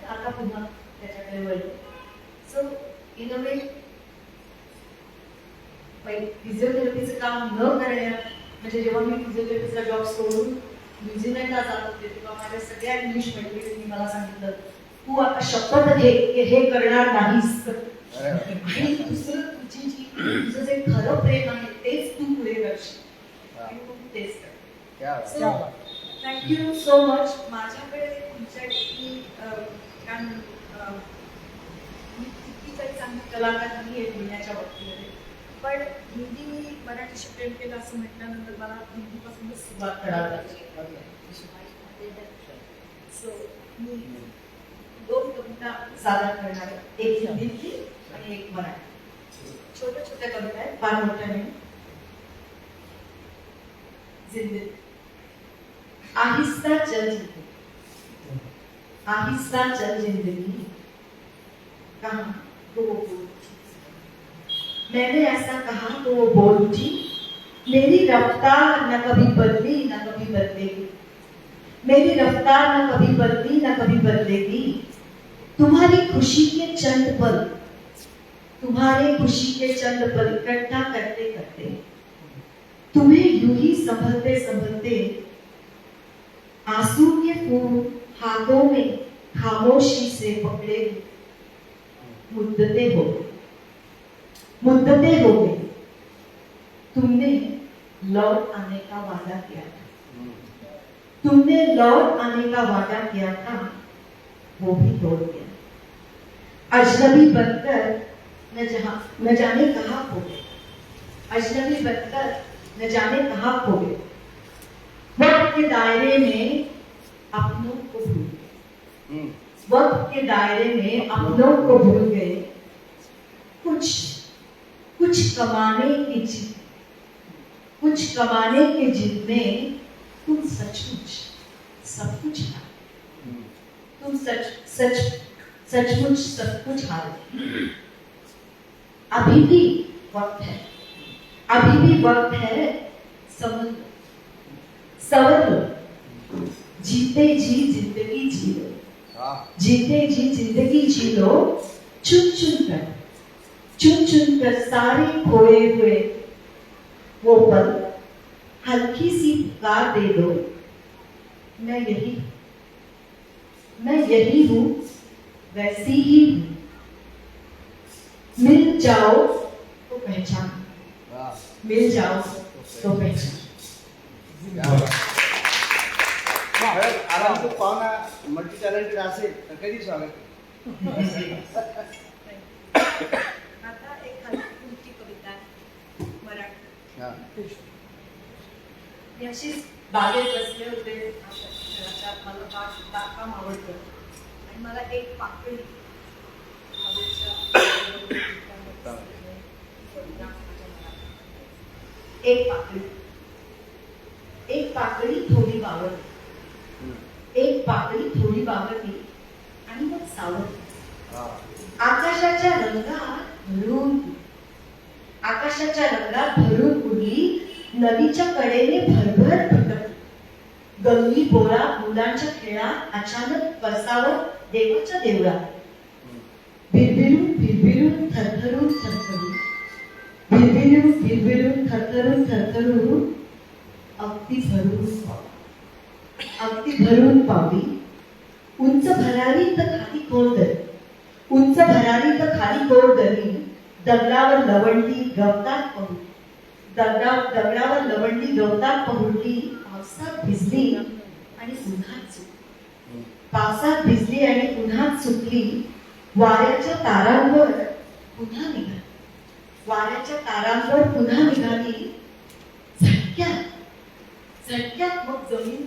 Speaker 7: आता पुन्हा त्याच्याकडे वळलं. सो इन अ वे फिजिओथेरपीचं काम न करण्यात, म्हणजे जेव्हा मी फिजिओथेरपीचा जॉब सोडून न्यूझीलंडला जात होते तेव्हा माझ्या सगळ्या इंग्लिश मैत्रिणींनी मला सांगितलं, तू आता शपथ घे हे करणार नाहीस आणि दुसरं तुझं जे खरं प्रेम आहे तेच तू पुढे करशील आणि तू तेच कर. So thank you so much. माझ्याकडे तुमच्यासाठी कारण मी किती काही चांगली कलाकार नाही आहे लिहिण्याच्या बाबतीमध्ये, पण हिंदी मराठीशी प्रेम केलं असं म्हटल्यानंतर मला हिंदीपासूनच सुरुवात करावी लागली. सो मी 2 कविता सादर करणार आहे, एक हिंदीतली आणि एक मराठी. छोट्या छोट्या कविता आहेत, फार मोठ्या नाही. जिंदगी आहिस्ता चल जिंदगी, आहिस्ता चल जिंदगी, कहा तो वो बोल उठी. मैंने ऐसा कहा तो वो बोल उठी. मेरी रफ्तार न कभी बदली न कभी बदलेगी. मेरी रफ्तार न कभी बदली न कभी बदलेगी. तुम्हारी खुशी के चंद पल, तुम्हारे खुशी के चंद पल इकट्ठा करते करते तुम्हें यूं ही संभलते संभलते आंसू के फूल हाथों में खामोशी से पकड़े मुद्दतें हो गई, मुद्दतें हो गई. तुमने लौट आने का वादा किया था, तुमने लौट आने का वादा किया था, वो भी तोड़ गया. अजनबी बनकर न जाने कहाँ खो गए, अजनबी बनकर न जाने कहाँ खो गए. वक्त के दायरे में अपनों को भूल गए, वक्त के दायरे में अपनों को भूल गए. कुछ कमाने की जिद, कुछ कमाने के जिद में तुम सचमुच सब कुछ हारे. तुम सचमुच सब कुछ हारे. अभी भी वक्त है, अभी भी वक्त है. सवर लो, जीते जी जिंदगी जी लो, जीते जी जिंदगी जी लो. चुन चुन कर सारे खोए हुए वो पल हल्की सी पुकार दे दो. मैं यही हूँ वैसी ही हूं। मिल जाओ तो पहचान, मिल जाओ तो पहचान।
Speaker 2: आराम तो पाहुणा मल्टी टॅलेंटेड असेल तर कधी स्वागत.
Speaker 8: आता एखादी तुमची कविता मराठी. मी अशीच बागेत बसले होते, मला बागकाम आवडतं आणि मला एक पाकळी एक पाकळी थोडी वावरली, एक पाकळी थोडी वावरली आणि मग सावरली. आकाशाच्या रंगात भरून उडली, नदीच्या कडेने भरभर फटकली. गल्ली बोळा मुलांच्या खेळात अचानक परसावत देवाच्या देवळात. भिरभिरून थरथरून अगदी भरून पावली. उंच भरारी तर खाली कोर दरी. दगडावर लवंडी गवतात पहुडली. पावसात भिजली आणि पुन्हा सुटली. वाऱ्याच्या तारांवर पुन्हा निघाली. झटक्यात मग जमीन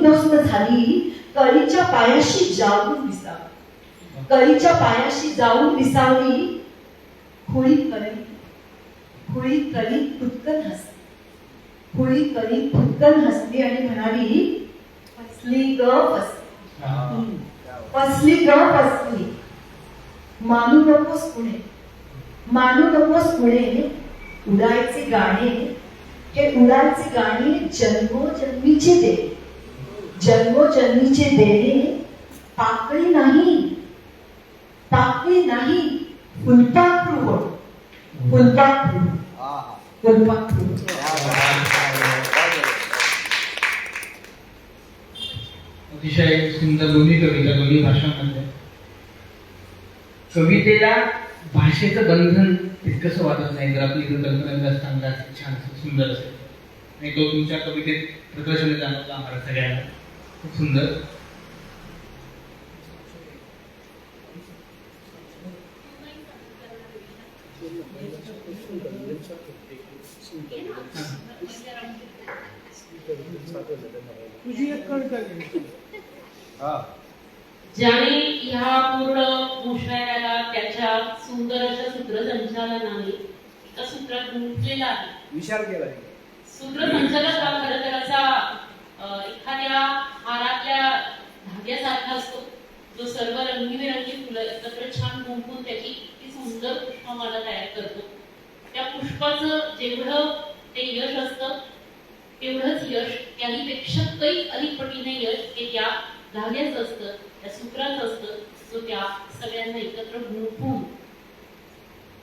Speaker 8: दोस्त झाली. कळीच्या पायाशी जाऊन विसावली. खुळी कली खुदकन हसली आणि म्हणाली, फसली ग फसली. मानू नकोस पुणे. उडायचे गाणे जन्मोजन्मीचे देणे. पाकळी नाही फुलपाखरू.
Speaker 2: अतिशय सुंदर दोन्ही कविता दोन्ही भाषांमध्ये. कवितेला भाषेचं बंधन तितकंसं वाटत नाही जर आपली कल्पना चांगला असेल, छान असेल, सुंदर असेल. आणि तो तुमच्या कवितेत प्रकर्षाने जाणवला आम्हाला सगळ्यांना. खूप सुंदर.
Speaker 1: तुझी एक कविता लिहिली.
Speaker 6: ज्याने ह्या पूर्ण मुशायऱ्याला त्याच्या सुंदर अशा सूत्रसंचालनाने एका सूत्रात गुंतलेला आहे.
Speaker 2: विचार केला
Speaker 6: सूत्रसंचालक हा खरं तर असा एखाद्या हारातल्या धाग्यासारखा असतो, जो सर्व रंगीबेरंगी फुलं एकत्र छान गुंफून त्याची इतकी सुंदर पुष्पमाला तयार करतो. त्या पुष्पाचं जेवढं ते यश असतं तेवढंच यश त्याहीपेक्षा काही अधिक पटीने यश हे त्या धाग्याच असतं, त्या सूत्रात असतं, जो त्या सगळ्यांना एकत्र गुंफून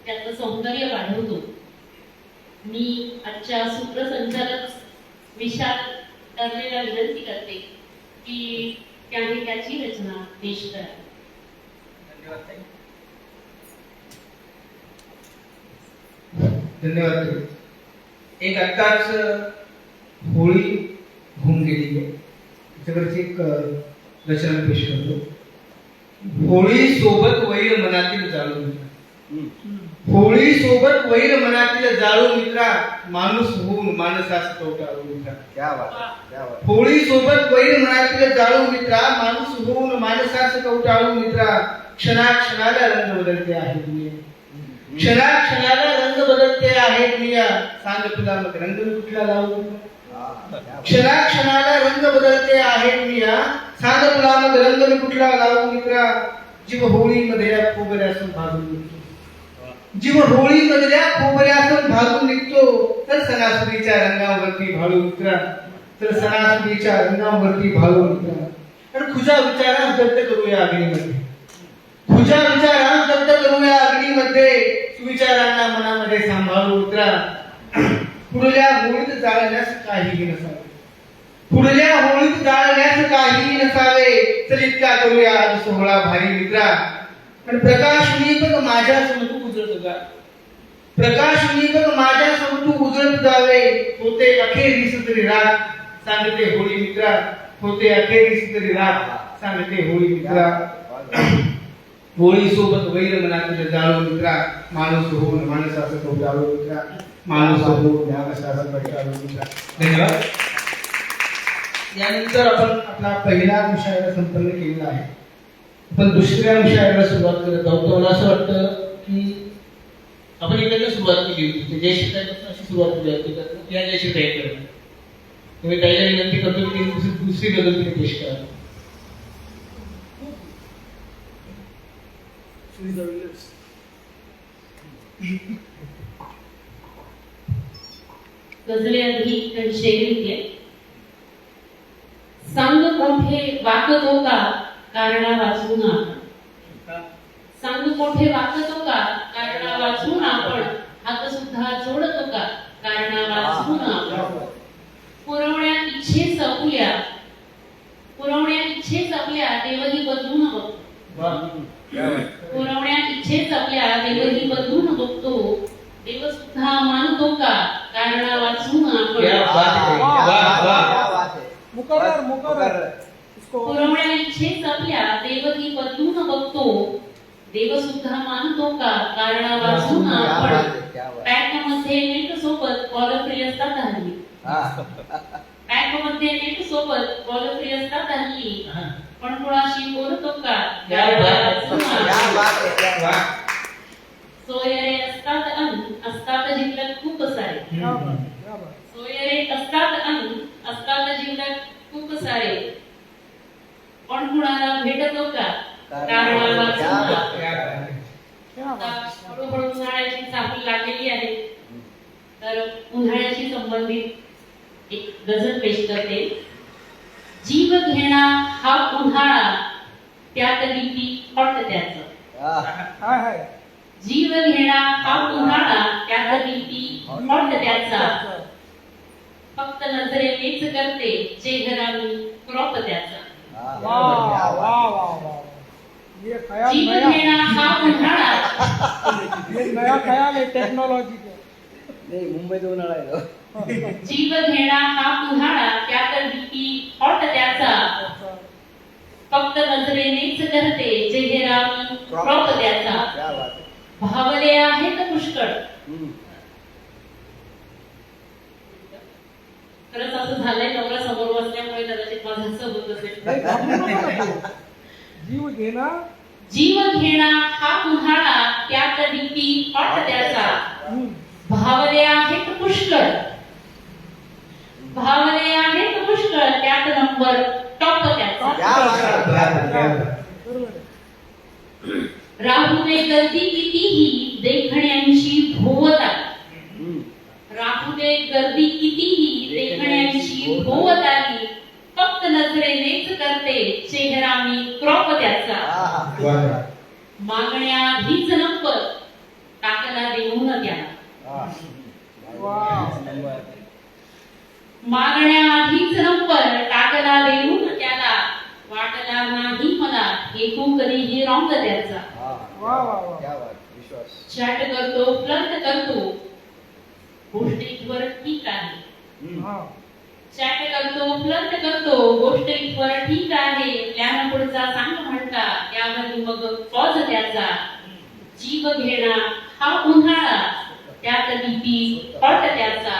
Speaker 6: त्याचं सौंदर्य वाढवतो. मी आजच्या सूत्रसंचालक विशाल तरलेला विनंती करते की त्याने त्याची रचना पेश करावी.
Speaker 2: धन्यवाद. एक आत्ताच होळी होऊन गेली आहे, त्याच्यावरची एक रचना पेश करतो. होळी सोबत वैर मनातील जाळू मित्रा. होळी सोबत वैर मनातील जाळू मित्रा. माणूस होऊन माणसास कवटाळू मित्रा. होळी सोबत वैर मनातील जाळू मित्रा. माणूस होऊन माणसास कवटाळू मित्रा. क्षणाक्षणाला रंग बदलते आहे दुनिया. क्षणाक्षणाला रंग बदलते आहे दुनिया. सांग तुला मग रंग कुठला लावू. क्षणाक्षणाला रंग बदलते आहे दुनिया. सांग तुला मग रंग मी कुठला लावू मित्रा. जीव होळीमधल्या खोबऱ्यासून भागून निघतो. जीव होळीमधल्या खोबऱ्यासून भागून निघतो. तर सणासुदीच्या रंगावरती भाळू मित्रा. तर सणासुदीच्या रंगावरती भाळू मित्रा. आणि तुझ्या विचारात दत्त करूया अग्नीमध्ये. तुझ्या विचारात दत्त करूया अग्नीमध्ये. सुविचारांना मनामध्ये सांभाळू मित्रा. पुढल्या होळीत जाळण्यास काहीही नसावे. पुढल्या होळीत जाळण्यास काहीही नसावे. चल रे आज सोहळा भारी मित्रा, पण प्रकाश मी बघ माझ्या समोर उजळत जा, प्रकाश मी बघ माझ्या समोर उजळत जावे, होते अखेरीस तरी रात सांगते होळी मित्रा, होते अखेरीस तरी रात सांगते होळी मित्रा. होळी सोबत वैर मना तुझे जाळो मित्रा, माणूस होऊन माणसाचं तो जाळो मित्रा, माणूस होऊन माणसाचं तो जाळो मित्रा. धन्यवाद. यानंतर आपण आपला पहिला मुशायरा संपन्न केलेला आहे. आपण दुसऱ्या मुशायराला सुरुवात करत आहोत. मला असं वाटतं की आपण इकडनं सुरुवात केली होती, जयश्री ताईपासून अशी सुरुवात केली होती. या जयश्री ताईकडे तुम्ही ताईला विनंती करतो की दुसरी गजल तुम्ही पेश करा.
Speaker 6: गजले आधी शेरी आहे. सांग कोठे वाकतो का कारणा वाचून आपण, सांग कोठे वाकतो का कारणा वाचून आपण, हात सुद्धा जोडतो का कारणा वाचून आपण. पुरवण्यात इच्छेच आपल्या, पुरवण्यात इच्छेच आपल्या देवही बदलून बघतो, पुरवण्यात इच्छेच आपल्या देवही बदलून बघतो, देव सुद्धा मानतो का कारणा वाचून आपण.
Speaker 1: मुकर्रर मुकर्रर इसको
Speaker 6: पुरवण्या इच्छेच आपल्या देवही बदलून बघतो, देव सुद्धा मानतो का कारणा वाचून आपण. पॅक मध्ये नेट सोबत कॉल फ्री असतात हल्ली, पॅक मध्ये नेट सोबत कॉल फ्री असतात हल्ली, पण कुणाशी बोलतो का कारणा वाचून आपण. सोयरे असतात अन असतात जिल्ह्यात खूप सारे, सोयरे असतात अन असतात जिल्ह्यात खूप सारे, पण कुणाला भेटतो का कारणा वाचून आपण. आता हळूहळू उन्हाळ्याची साखळी लागलेली आहे, तर उन्हाळ्याशी संबंधित एक गझल पेश करते. जीव घेणा हा उन्हाळा त्यात लिपी हॉट त्याचं,
Speaker 1: हाय हाय
Speaker 6: जीव घेणा हा उन्हाळा त्यात लिपी हॉट त्याचा, फक्त नजरेनेच करते चेहरा मी क्रॉप त्याचा.
Speaker 1: वाह वाह वाह वाह, ये ख्याल
Speaker 6: जीव
Speaker 1: नया,
Speaker 6: घेणा हा उन्हाळा,
Speaker 1: ये नया ख्याल है टेक्नोलॉजी का.
Speaker 2: नाही मुंबईत उन्हाळा आहे.
Speaker 6: जीव घेणा हा उन्हाळा त्यात लिपी हॉट त्याचा, फक्त नजरेनेच करते चेहरा मी क्रॉप त्याचा. भावले आहेत पुष्कळ, खरंच असं झालंय, नवरा समोर बसल्यामुळे कदाचित माझं असं होत असेल.
Speaker 1: नाही, थांबू नका ना तू. जीव घेणा
Speaker 6: जीव घेणा हा उन्हाळा त्यात लिपी हॉट त्याचा, भावले आहेत पुष्कळ, भावले आहेत पुष्कळ त्यात नंबर टॉप त्याचा. राहू दे गर्दी कितीही देखण्याची भोवता, राहू दे गर्दी कितीही देखण्याची भोवत आली, फक्त नजरेनेच करते चेहरा मी क्रॉप त्याचा. मागण्या हीच नंबर टाकला देऊन त्याला, मागण्या हीच नंबर टाकला देऊन त्याला, वाटला नाही मला हेतू कधीही रॉंग त्याचा.
Speaker 1: वाह वाह वाह,
Speaker 6: चॅट करतो फ्लर्ट करतो गोष्टीवर ठीक आहे,
Speaker 1: हाँ
Speaker 6: चॅट करतो फ्लर्ट करतो गोष्टीवर ठीक आहे, प्लॅन पुढचा सांग म्हणता त्यावर मग पॉज त्याचा. जीव घेणा हा उन्हाळा त्यात लिपी हॉट त्याचा,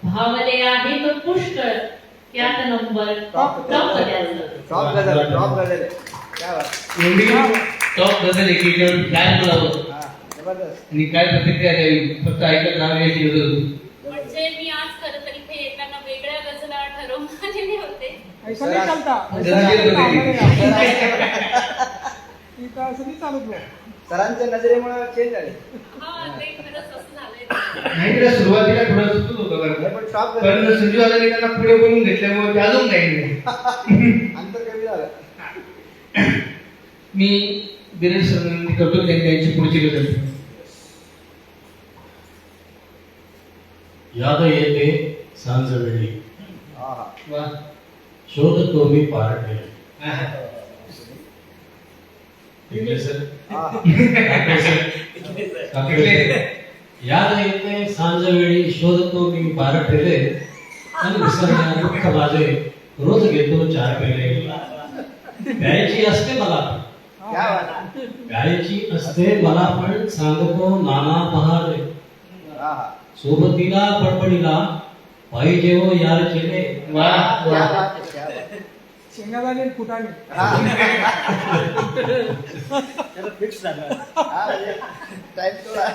Speaker 6: भावले आहेत पुष्कळ त्यात नंबर टॉप त्याचा.
Speaker 2: एवढी टॉप गजल आहे की त्यावर काय बोलावं आणि काय प्रतिक्रिया द्यावी, फक्त ऐकत राहावी याची गरज होती.
Speaker 6: म्हणजे मी आज खरं तर इथे येताना वेगळ्या गजला ठरवून आलेले होते.
Speaker 1: ऐसा नहीं चलता,
Speaker 2: गजल
Speaker 1: असं नाही चालत बघ.
Speaker 9: सरांच्या नजरेमुळे चेंज झाले.
Speaker 6: हा ते खरंच असं झालंय.
Speaker 2: नाही तिला सुरुवातीला थोडं सुचत होतं बरं,
Speaker 9: पण टॉप
Speaker 2: पण संजू दादांनी त्यांना पुढे बोलून घेतल्यामुळे ते अजून काही नाही.
Speaker 9: अंतर कमी झालं.
Speaker 2: मी धीरज सर विनंती करतो त्यांची पुढची गजल.
Speaker 3: याद येते सांज वेळी,
Speaker 9: हा हा.
Speaker 2: वा.
Speaker 3: शोधतो मी पारखे, तिकडे सर
Speaker 9: हा.
Speaker 3: काकडे सर काकडे याद येते सांज वेळी शोधतो मी बार ठेले आणि विसरण्या दुःख माझे रोज घेतो 4 पेले गायची असते मला
Speaker 9: क्या बात.
Speaker 3: गायची असते मला पण सांगतो नाना पहारे
Speaker 9: हा, हा.
Speaker 3: सोबतीला बडबडीला पाहिजे हो यार चेले
Speaker 9: क्या बात है, क्या बात है.
Speaker 1: शेंगादाणे फुटाणे
Speaker 9: हा. हा, म्हणजे टाईम थोडा.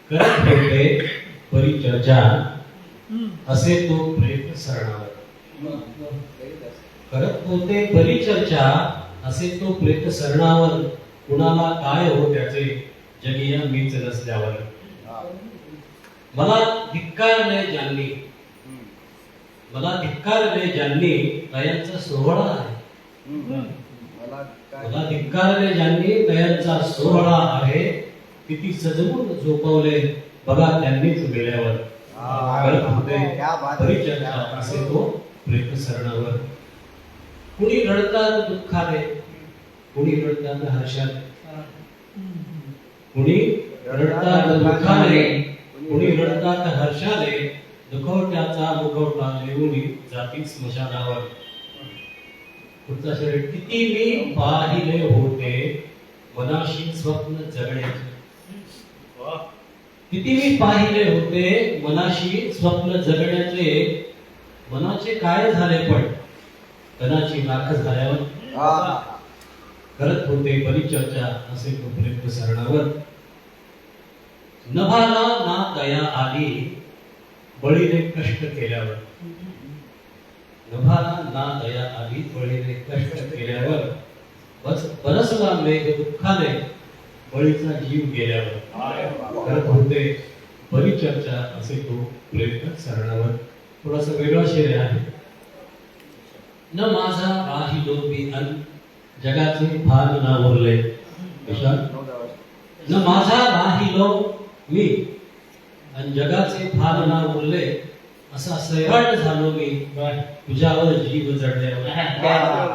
Speaker 3: करत होते परिचर्चा असे तो प्रेत सरणावर करत होते परिचर्चा असे तो प्रेत सरणावर कुणाला काय हो त्याचे जगिया मीच नसल्यावर
Speaker 9: हा.
Speaker 3: मला धिक्कारले ज्यांनी मला धिक्कारले ज्यांनी दयांचा सोहळा आहे
Speaker 9: हम्म. मला काय
Speaker 3: मला धिक्कारले ज्यांनी दयांचा सोहळा आहे किती सजवून झोपवले बघा त्यांनीच गेल्यावर
Speaker 9: हा.
Speaker 3: करत होते
Speaker 9: क्या बात है,
Speaker 3: परिचर्चा
Speaker 9: क्या बात है.
Speaker 3: असे तो प्रेत सरणावर कुणी रडतात दुःखाने कुणी रडतात हर्षाने कुणी रडतात दुःखाने कुणी रडतात हर्षाने दुखवट्याचा मुखवटा लिहून जाती स्मशानावर पुढचा शरीर किती मी पाहिले होते मनाशी स्वप्न जगण्याचे किती मी पाहिले होते मनाशी स्वप्न जगण्याचे मनाचे काय झाले पण तनाची लाख झाल्यावर
Speaker 9: हा, हा.
Speaker 3: करत होते परिचर्चा असे तो प्रेत सरणावर नभाला ना दया आली बळीने कष्ट केल्यावर नभाला ना दया आली बळीने कष्ट केल्यावर बरसला मेघ दुःखाने बळीचा जीव गेल्यावर करत होते परिचर्चा असे तो प्रेत सरणावर थोडासा वेगळा शेर आहे न माझा राहिलो मी अन जगाचे भान ना उरले विशाल न माझा राहिलो मी अन जगाचे भान ना उरले असा सैराट झालो मी तुझ्यावर जीव जडल्यावर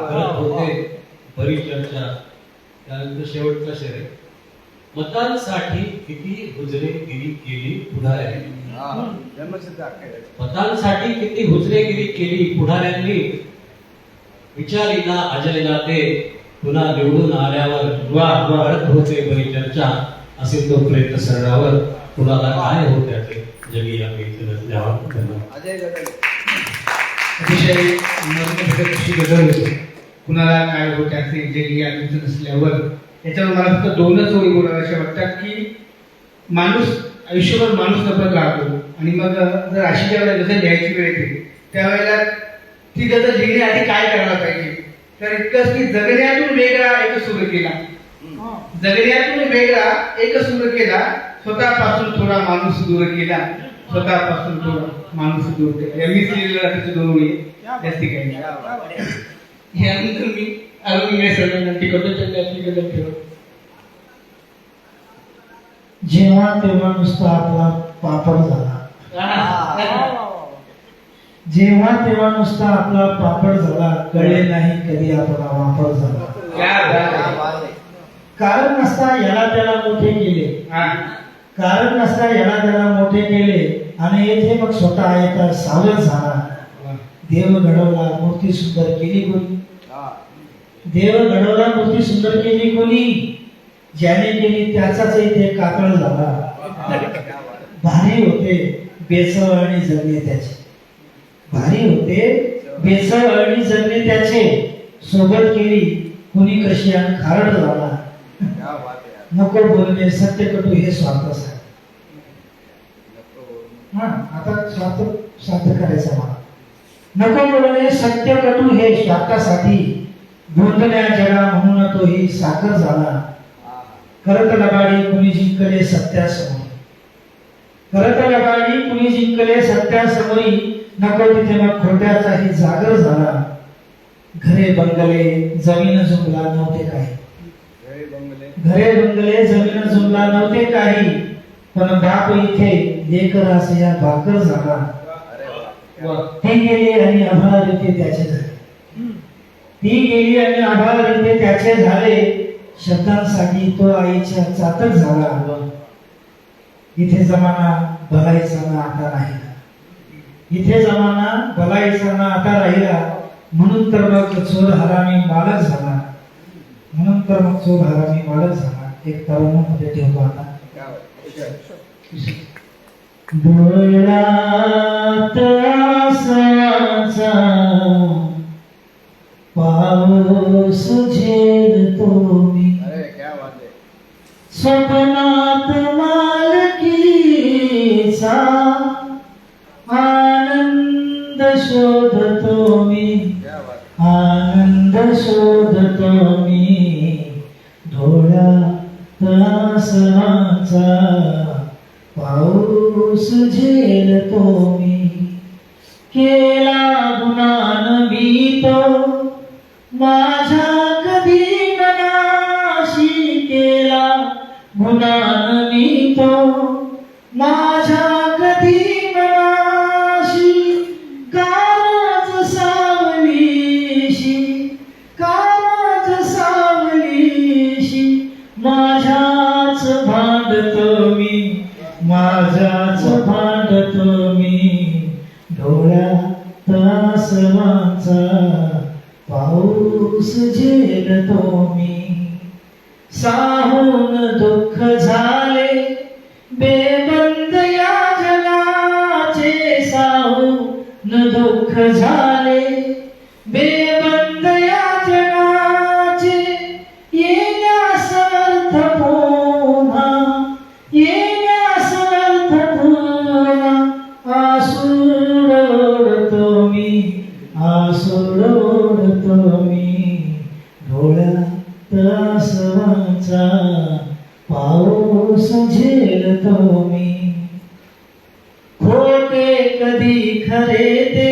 Speaker 3: करत होते परिचर्चा त्यानंतर शेवटचा शेर आहे मतांसाठी किती हुजरेगिरी केली पुढाऱ्यांनी
Speaker 9: हा. जन्मसिद्ध हक्क आहे.
Speaker 3: मतांसाठी किती हुजरेगिरी केली पुढाऱ्यांनी विचारीला अजयला ते पुन्हा निवडून आल्यावर करत होते परिचर्चा असे तो प्रेत सरणावर कुणाला काय हो त्याचे जगी या नसल्यावर धन्यवाद.
Speaker 9: अजय गगन.
Speaker 2: अतिशय मर्मभेदक अशी गजल होती. कुणाला काय हो त्याचे जगी या मीच नसल्यावर याच्यावर मला फक्त 2च ओळी बोलाव्याशा वाटतात की माणूस आयुष्यभर माणूस जपत राहतो आणि मग जर अशी ज्यावेळेला गजल लिहायची वेळ येते त्यावेळेला ती गजल लिहिण्याआधी काय करायला पाहिजे तर इतकंच की जगण्यातून वेगळा एक सूर केला जगण्यातून वेगळा एक सूर केला स्वतःपासून थोडा माणूस दूर केला स्वतःपासून थोडा माणूस दूर केला या मीच लिहिलेला त्याची 2 ओळी जास्ती काही नाही यानंतर मी अरुण विनंती करतो त्यांनी आपली गजल ठेवा.
Speaker 10: जेव्हा तेव्हा नुसता आपला पापड झाला जेव्हा तेव्हा नुसता आपला पापड झाला कळे नाही कधी आपला वापर झाला
Speaker 9: क्या बात है.
Speaker 10: कारण नसता याला त्याला मोठे केले कारण नसता याला त्याला मोठे केले आणि येथे मग स्वतः येता सावध झाला देव घडवला मूर्ती सुंदर केली कोणी
Speaker 9: हा.
Speaker 10: देव घडवला मूर्ती सुंदर केली कोणी ज्याने केली त्याचाच इथे कातळ झाला भारी होते बेचव आणि जगणे त्याचे भारी होते बेचव आणि जगणे त्याचे सोबत केली कुणी कशी आणि खारड झाला
Speaker 9: क्या बात है.
Speaker 10: नको बोलणे सत्य कटू हे स्वार्थच आहे हा आता स्वार्थ साध्य करायचा मला नको बोलणे सत्य कटू हे स्वार्थासाठी बोलण्या जगा म्हणून तोही साखर झाला करत लबाडी कुणी जिंकले सत्यासमोर करत लबाडी कुणी जिंकले सत्यासमोरी नको तिथे मग खोट्याचाही जागर झाला घरे बंगले जमीन जुमला नव्हते काही
Speaker 9: घरे बंगले
Speaker 10: घरे बंगले जमीन जुमला नव्हते काही पण बाप इथे लेकरास या भाकर झाला
Speaker 9: अरे वा.
Speaker 10: ती गेली आणि आभाळ रीते त्याचे झाले ती गेली आणि आभाळ रीते त्याचे झाले शब्दांसाठी तो आईच्या चातक झाला. इथे जमाना भलाईचा ना आता राहिला. इथे जमाना भलाईचा ना आता राहिला. म्हणून तर मग चोर हरामी मालक झाला. म्हणून तर मग चोर हरामी मालक झाला. एक तरुणामध्ये ठेवतो आता. डोळ्यात आसाचा पाऊस झेलतो मी.
Speaker 9: अरे क्या बात है.
Speaker 10: स्वप्नात मालकीचा आनंद शोधतो मी.
Speaker 9: क्या बात.
Speaker 10: आनंद शोधतो मी. डोळ्यात आसाचा पाऊस झेलतो मी. केला गुणान मी तो माझ्या कधी मनाशी. केला गुणान मी तो माझ्या कधी मनाशी. कारज सावलीशी कारज सावलीशी माझ्याच भांडतो मी. माझ्याच भांडतो मी. डोळ्यात आसमानचा पाऊस झेलतो मी. साहून दुःख झाले बेबंद या जगाचे. साहून दुःख झाले बेबंद या जगाचे. येण्यास अर्थ पुन्हा येण्यास अर्थ पुन्हा. आसूड ओढतो मी आसूड ओढतो मी. डोळ्यात आसमानचा पाऊस झेलतो मी. खोटे कधी खरे ते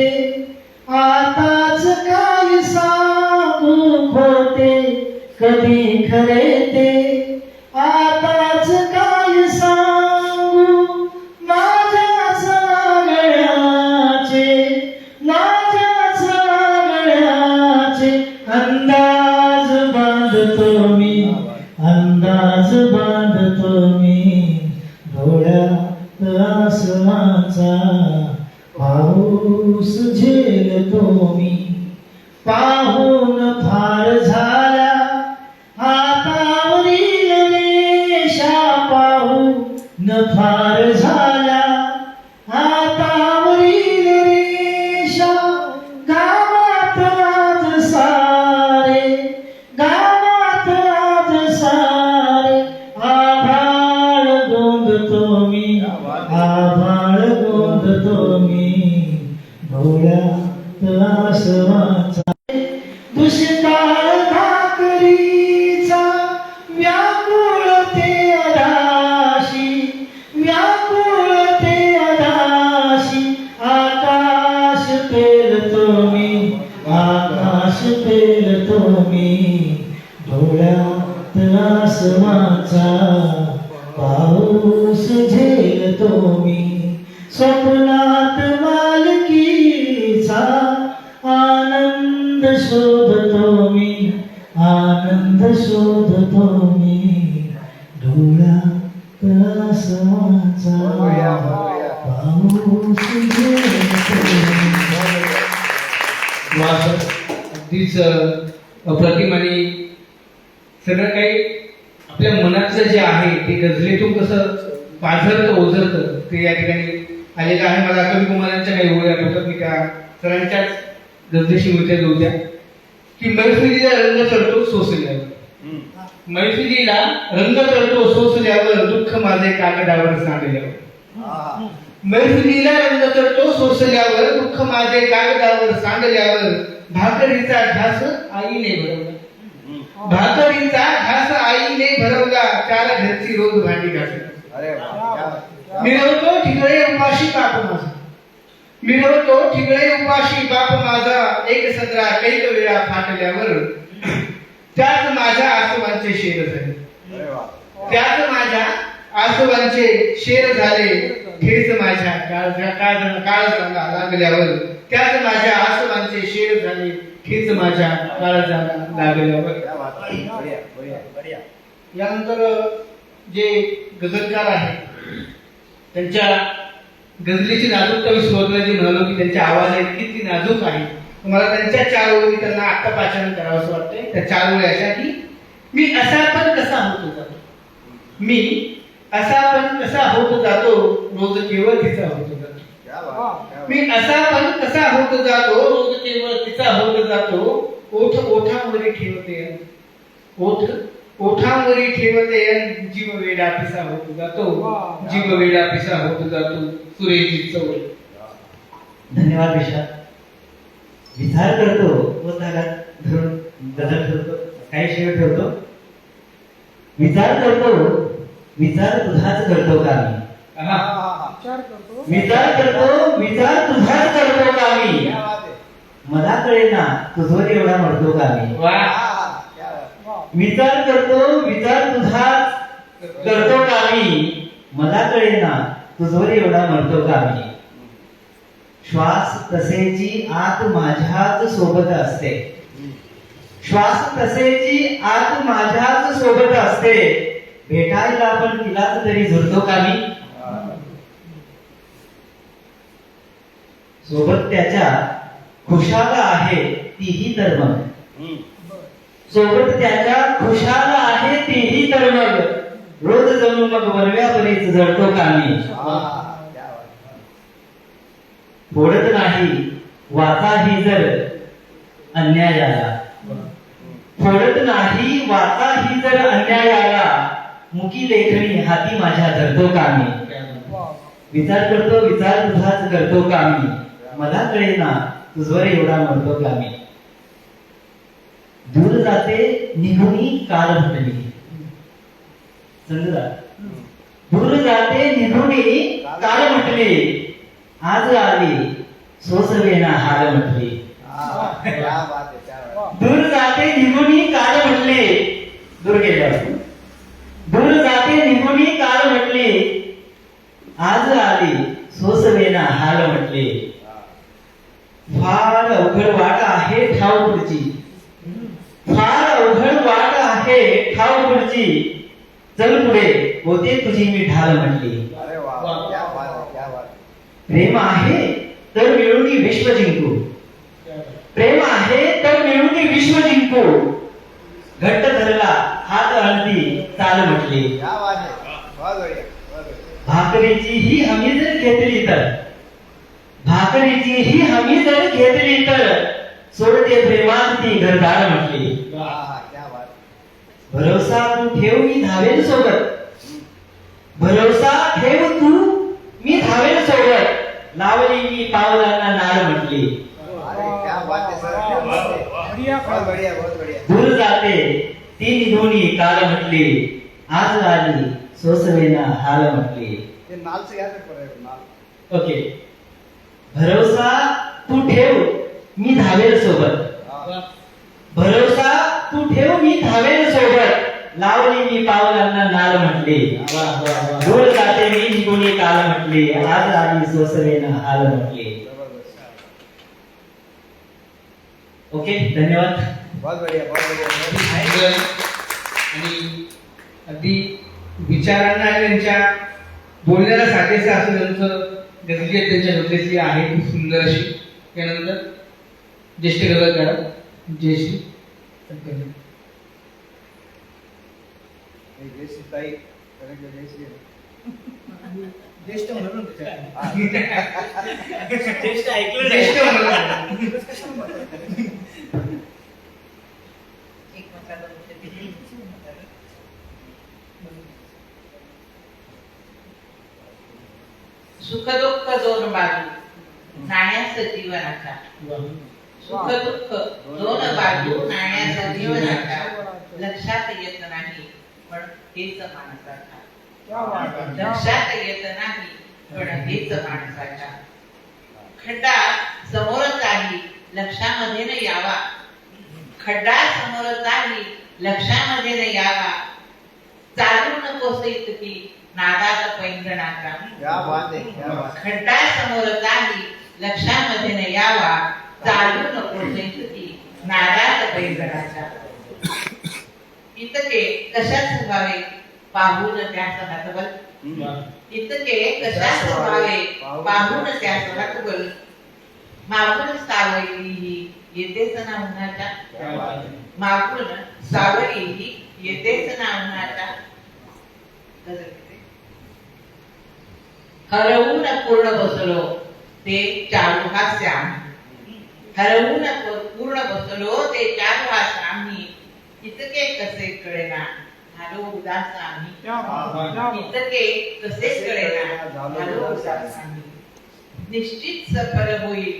Speaker 10: आताच काय सांगू. खोटे कधी खरे ते आताच काय सांगू. माझ्याच आंगण्याचे माझ्याच आंगण्याचे अंदाज बांधतो मी. अंदाज बांधतो मी. डोळ्यात आसमानचा पाऊस झेलतो मी. पाहून फार झाल्या हातावरील रेषा. पाहून फार झाल्या हातावरील रेषा. गावात आज सारे गावात आज सारे. आभाळ गोंधतो मी आभाळ गोंधतो मी. डोळ्यात आसमानचा दुष्काळ भाकरीचा व्याकुळ ते अदाशी. व्याकुळ ते अदाशी. आकाश पेलतो मी आकाश पेलतो मी. डोळ्यात आसमानचा पाऊस झेलतो मी. स्वप्नात मालकीचा आनंद शोधतो मी. आनंद शोधतो मी. डोळ्यात आसमानचा पाऊस झेलतो मी.
Speaker 2: अगदीच अप्रतिम आणि सगळं काही आपल्या मनातलं जे आहे ते गझलेतून कसं पाझरतं ओझरतं ते या ठिकाणी आलेलं आहे. मला कवी कुमारांच्या काही ओळी आठवतात. मी त्या सरांच्याच गझलेशी मिळत्या जोडत्या की मैफिलीला रंग चढतो सोसल्यावर. मैफिलीला रंग चढतो सोसल्यावर दुःख माझे कागदावर सांडल्यावर. मैफिलीला रंग चढतो सोसल्यावर दुःख माझे कागदावर सांडल्यावर. भाकरीचा घास आईने भरवला. भाकरीचा घास आईने भरवला. चार घरची रोज भांडी घासली.
Speaker 9: अरे वाह.
Speaker 2: मिरवतो ठिगळे उपाशी बाप माझा. मिरवतो ठिगळे उपाशी बाप माझा. एक सदरा कैक वेळा फाटल्यावर त्याच माझ्या आसोबांचे शेर झाले.
Speaker 9: अरे वाह.
Speaker 2: त्याच माझ्या आसोबांचे शेर झाले. ठेच माझ्या काळजाला लागल्यावर त्याच माझ्या आसोबांचे शेर झाले. ठेच माझ्या काळजाला लागल्यावर.
Speaker 9: क्या बात है. बढ़िया बढ़िया बढ़िया.
Speaker 2: यानंतर जे गझलकार आहेत त्यांच्या गझलेची नाजूकता मी सुरुवातीला जे म्हणालो की त्यांच्या आवाज किती नाजूक आहे. मला त्यांच्या 4 ओळी त्यांना आता पाचारण करावं असं वाटतंय. त्या 4 ओळी अशा की मी असा पण कसा होतो जातो, मी असा पण कसा होत जातो, रोज केवळ तिचा होत जातो.
Speaker 9: क्या बात है.
Speaker 2: मी असा पण कसा होत जातो, रोज केवळ तिचा होत जातो. ओठ ओठांवरी ठेवते, ओठ ओठांवरी ठेवते, जीव वेडा पिसा होत जातो, जीव वेडा पिसा होत जातो. सुरेची चवळ.
Speaker 4: धन्यवाद विशाल. विचार करतो व त्याला धरून गजल ठेवतो, काही शेव ठेवतो. विचार करतो, विचार तुझाच करतो का मी.
Speaker 2: आहा.
Speaker 1: विचार करतो.
Speaker 4: विचार करतो, विचार तुझाच करतो का मी.
Speaker 9: क्या बात है.
Speaker 4: मला कळेना तुझवर एवढा मरतो का मी.
Speaker 2: वा.
Speaker 9: क्या बात.
Speaker 1: वा.
Speaker 4: विचार करतो, विचार तुझाच करतो का मी. मला कळेना तुझवर एवढा मरतो का मी. श्वास तसेची आत माझ्याच सोबत असते, श्वास तसेची आत माझ्याच सोबत असते. भेटायला आपण तिलाच तरी झुरतो का मी. सोबत त्याच्या खुशाल आहे तीही तर मग, सोबत त्याच्या खुशाल आहे तीही तर मग. रोज जणू मग वरव्यापरीच जळतो का मी.
Speaker 9: क्या बात.
Speaker 4: फोडत नाही वाचाही जर अन्यायाला, फोडत नाही वाचाही जर अन्यायाला. मुकी लेखणी हाती माझ्या धरतो का मी. विचार करतो, विचार तुझाच करतो का मी. मला कळेना तुझवर एवढा मरतो का मी. दूर जाते निघुनी काल म्हटली, समजा. दूर जाते निघुनी काल म्हटली, आज आली सोसवेना हाल म्हटली.
Speaker 9: क्या बात है. क्या बात.
Speaker 4: दूर जाते निघुनी काल म्हटली, दूर गेल्यावर. दूर जाते निघुनी काल म्हटली, आज आली सोसवेना हाल म्हटली. फार अवघड वाट आहे ठाव पुढची, फार अवघड वाट आहे ठाव पुढची. चल पुढे होते तुझी मी ढाल म्हटली.
Speaker 9: अरे वाह. क्या बात है. क्या बात.
Speaker 4: प्रेम आहे तर मिळून विश्व जिंकू, प्रेम आहे तर मिळून विश्व जिंकू. घट्ट धरला हात हळदी चाल म्हटली.
Speaker 9: क्या बात है. बहुत बढ़िया बहुत बढ़िया.
Speaker 4: भाकरीची ही हमी जर घेतली तर, भाकरीची ही हमी जर घेतली तर, सोडते प्रेमात ती घरदार म्हटली.
Speaker 9: क्या बात.
Speaker 4: भरोसा तू ठेव मी धावेल सोबत, भरोसा ठेव तू मी धावेल सोबत. लावली मी पावलांना नाळ म्हटली.
Speaker 9: अरे क्या बात है सर. क्या बात है.
Speaker 1: बढ़िया.
Speaker 9: बहुत बढ़िया बहुत बढ़िया.
Speaker 4: दूर जाते ती निघूनी काल म्हटली, आज आली सोसवेना हाल म्हटली.
Speaker 9: ये नाल से याद पड़ेगा नाल.
Speaker 4: ओके. भरोसा तू ठेव मी धावेल सोबत, भरोसा तू ठेव मी धावेल सोबत. लावली मी पावलांना नाल म्हटली. दूर जाते मी निघूनी काल म्हटली, आज आली सोसवेना हाल म्हटली. ओके, धन्यवाद.
Speaker 9: बहुत बढ़िया बहुत बढ़िया.
Speaker 2: सुंदर आणि अगदी विचारांना आणि त्यांच्या बोलण्याला साजेसं असं त्यांचं गजली आहेत, त्यांच्या गजलेची आहे खूप सुंदर अशी. त्यानंतर ज्येष्ठ गजलकार जयश्री सत्याग्रह.
Speaker 9: जयश्री ताई करेंगे. जयश्री
Speaker 2: ज्येष्ठ म्हणून
Speaker 4: ज्येष्ठ ऐकलं
Speaker 2: ज्येष्ठ म्हणून
Speaker 5: एकमेकाला सुख दुःख दोन बाजू नाण्याचा जीवनाचा, सुख दुःख दोन बाजू नाण्याचा जीवनाचा. लक्षात येत नाही पण हेच माणसाचा, लक्षात येत नाही पण हेच माणसाच्या. खड्डा समोरच आहे लक्षामध्ये न यावा, खड्डा समोरच आहे लक्षामध्ये न यावा. चालू नकोस इतकी नादात पैंजणाचा.
Speaker 9: क्या बात है. क्या बात.
Speaker 5: खड्डा समोरच आहे लक्षामध्ये न यावा, चालू नकोस इतकी नादात पैजणाच्या इतके कशाच व्हावे पाहून त्यास हातबल इतके कशाच व्हावे पाहून त्यास हातबल मागून सावली येतेच ना उन्हाच्या मागून सावली येतेच ना उन्हाच्या हरवून पूर्ण बसलो ते चालू हास्य आम्ही हरवून पूर्ण बसलो ते चालू हास्य आम्ही इतके कसे कळेना झालो उदास आम्ही इतके कसे कळेना झालो उदास आम्ही निश्चित सफल होईल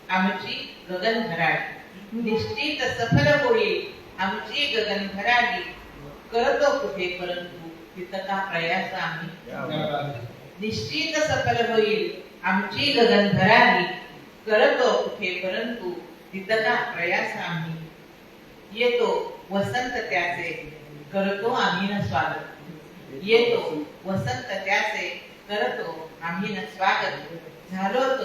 Speaker 5: आमची गगन भराडी निश्चित सफल होईल आमची गगन भराडी करतो कुठे परंतु तितका प्रयास आम्ही निश्चित सफल होईल आमची गगन भराडी करतो कुठे परंतु तितका प्रयास आम्ही येतो वसंत त्याचे करतो आम्ही न स्वागत येतो वसंत त्याचे करतो आम्ही न स्वागत झालोत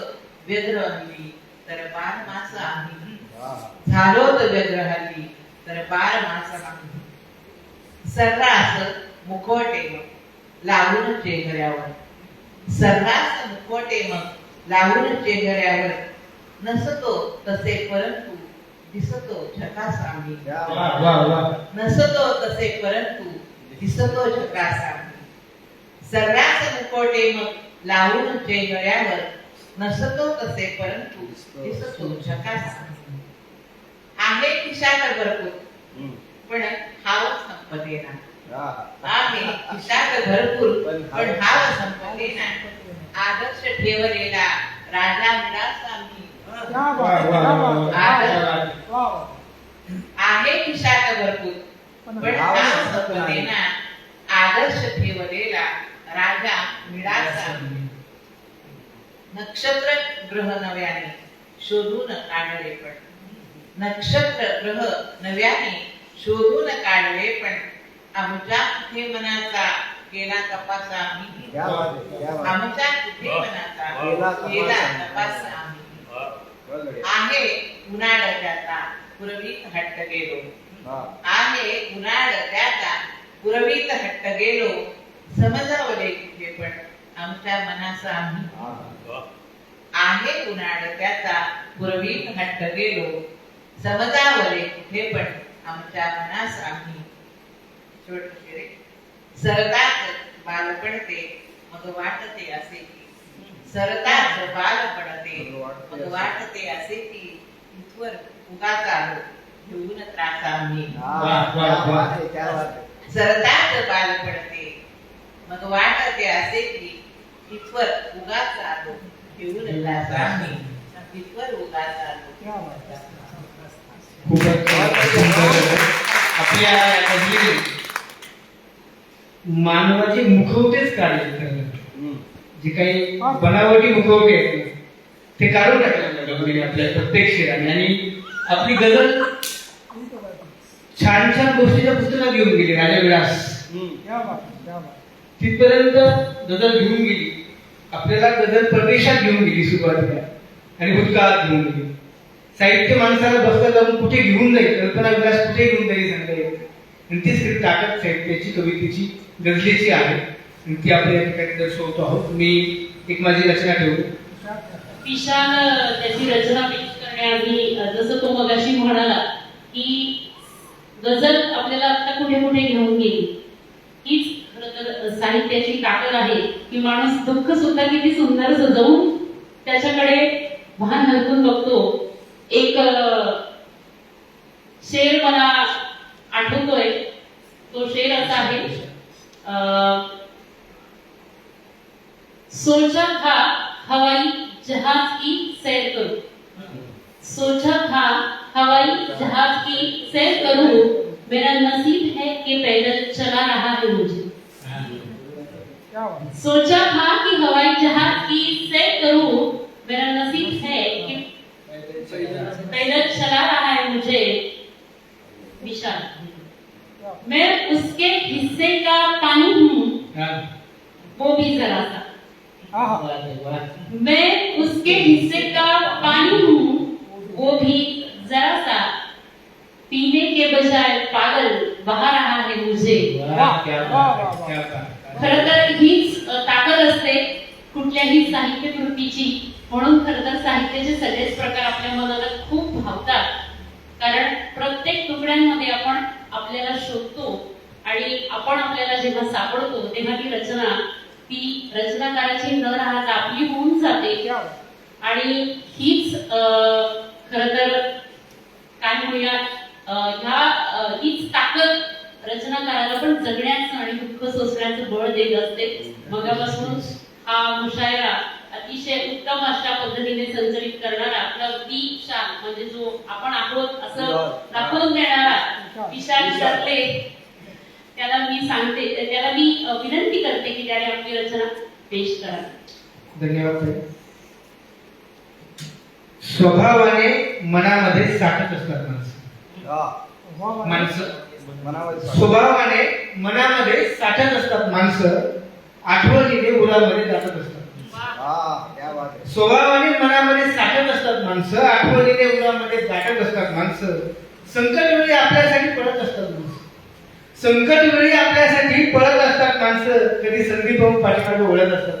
Speaker 5: व्यग्र हल्ली तर 12 मास आम्ही झालोत व्यग्र हल्ली तर 12 मास आम्ही सर्रास मुखवटे लावून चेहऱ्यावर सर्रास मुखवटे मग लावून चेहऱ्यावर नसतो तसे परंतु दिसतो झकास आम्ही नसतो तसे परंतु दिसतो झकास आम्ही सर्रास मुखवटे मग लावून चेहऱ्यावर नसतो तसे परंतु दिसतो झकास आम्ही आहे खिशात भरपूर पण हाव संपदेना आहे खिशात भरपूर पण हाव संपदेना आदर्श ठेवलेला राजा विलास आम्ही आहे खिशात भरपूर पण हाव संपदेना आदर्श ठेवलेला राजा विलास आम्ही नक्षत्र ग्रह नव्याने शोधून काढले पण नक्षत्र ग्रह नव्याने शोधून काढले पण आमच्या कुठे मनाचा केला तपास आम्ही आमच्या कुठे मनाचा केला तपास आम्ही आहे उन्हाळ त्याचा पुरवीत हट्ट गेलो आहे उन्हाळ त्याचा पुरवीत हट्ट गेलो समजावले कुठे पण आमच्या मनाचा आम्ही आहे उन्हाळ त्याचा पुरवीत हट्ट गेलो समजावले कुठे पण आमच्या मनास आम्ही सरताच बालपणते मग वाटते असे की सरताच बालपणते मग वाटते असे की इथवर उगाच आलो घेऊन त्रास आम्ही सरताच बालपणते मग वाटते असे की इथवर उगाच आलो घेऊन त्रास आम्ही इथवर उगाच आलो
Speaker 2: आपल्या मानवाचे मुखवटेच काढले जे काही बनावटी मुखवटे आहेत ते काढून टाकले आपल्या प्रत्येक शेराने आणि आपली गजल छान छान गोष्टीच्या पुस्तकात घेऊन गेली राजा विलास तिथपर्यंत गजल घेऊन गेली आपल्याला गजल प्रदेशात घेऊन गेली सुरुवातीला आणि भूतकाळात घेऊन गेली साहित्य माणसाला बसता जाऊन कुठे घेऊन जाईल कल्पना विलास कुठे घेऊन जाईल सांगता येईल आणि तीच खरी ताकद साहित्याची कवितेची गझलेची आहे आणि ती आपण या ठिकाणी दर्शवतो आहोत मी एक माझी रचना ठेवतो
Speaker 6: विशाल त्याची रचना पेश करण्याआधी जसं तो मगाशी म्हणाला की गझल आपल्याला आता कुठे कुठे घेऊन गेली हीच खरं तर साहित्याची ताकद आहे की माणूस दुःख सुद्धा किती सुंदर सजवून त्याच्याकडे भान हलवून बघतो एक शेर मला आठवतोय तो शेर असा आहे सोचा था हवाई जहाज की सैर करूं सोचा था हवाई जहाज की सैर करूं मेरा नसीब है कि पैदल चला रहा है मुझे सोचा था कि हवाई जहाज की सैर करूं मेरा नसीब है कि पैदल चला रहा है मुझे विशाल मैं उसके हिस्से का पानी हूँ वो भी जरा सा मैं उसके हिस्से का पानी हूँ वो भी जरा सा पीने के बजाय पागल बहा रहा है मुझे.
Speaker 3: वाह, क्या
Speaker 1: वाह,
Speaker 3: बात
Speaker 1: वाह,
Speaker 3: है,
Speaker 1: वाह.
Speaker 3: क्या बात है.
Speaker 6: खरं तर हीच ताकद असते कुठल्याही साहित्य कृतीची. म्हणून खरं तर साहित्याचे सगळेच प्रकार आपल्या मनाला खूप भावतात, कारण प्रत्येक तुकड्यांमध्ये आपण आपल्याला शोधतो आणि आपण आपल्याला जेव्हा सापडतो तेव्हा ती रचनाकाराची न राहता आपली होऊन जाते. आणि हीच खरं तर काय म्हणूया हीच ताकद रचनाकाराला पण जगण्याचं आणि दुःख सोसण्याचं बळ देत असते. मगापासून हा मुशायरा अतिशय उत्तम अशा पद्धतीने संचलित करणारा आपला विशाल म्हणजे जो आपण आहोत असं दाखवून देणारा विशाल सरले, त्याला मी विनंती करते की त्याने आपली रचना पेश करावी.
Speaker 2: धन्यवाद. स्वभावाने मनामध्ये साठत असतात माणसं. स्वभावाने मनामध्ये साठत असतात माणसं, आठवणीने उरामध्ये जातच असतात. स्वभावाने मनामध्ये साठत असतात माणसं, आठवणीने उरामध्ये जातच असतात माणसं. संकटवेळी आपल्यासाठी पळत असतात माणसं. संकटवेळी आपल्यासाठी पळत असतात माणसं. कधी संधी पाहून पाठीमागे ओढत असतात.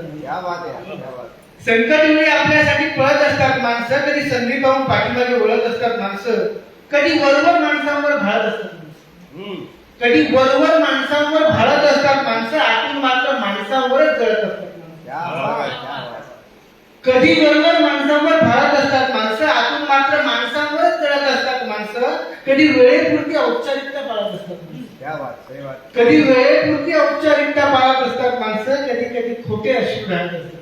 Speaker 2: संकटवेळी आपल्यासाठी पळत असतात माणसं, कधी संधी पाहून पाठीमागे ओढत असतात माणसं. कधी वरवर माणसांवर भाळत असतात माणसं. कधी वरवर माणसांवर भाळत असतात माणसं, आतून मात्र माणसांवरच जळत असतात माणसं. कधी वरवर माणसांवर भाळत असतात माणसं, आतून मात्र माणसांवरच जळत असतात माणसं. कधी वेळेपुरती औपचारिकता पाळत असतात माणसं. कधी वेळेपुरती औपचारिकता पाळत असतात माणसं, कधी कधी खोटे अश्रू घालत असतात.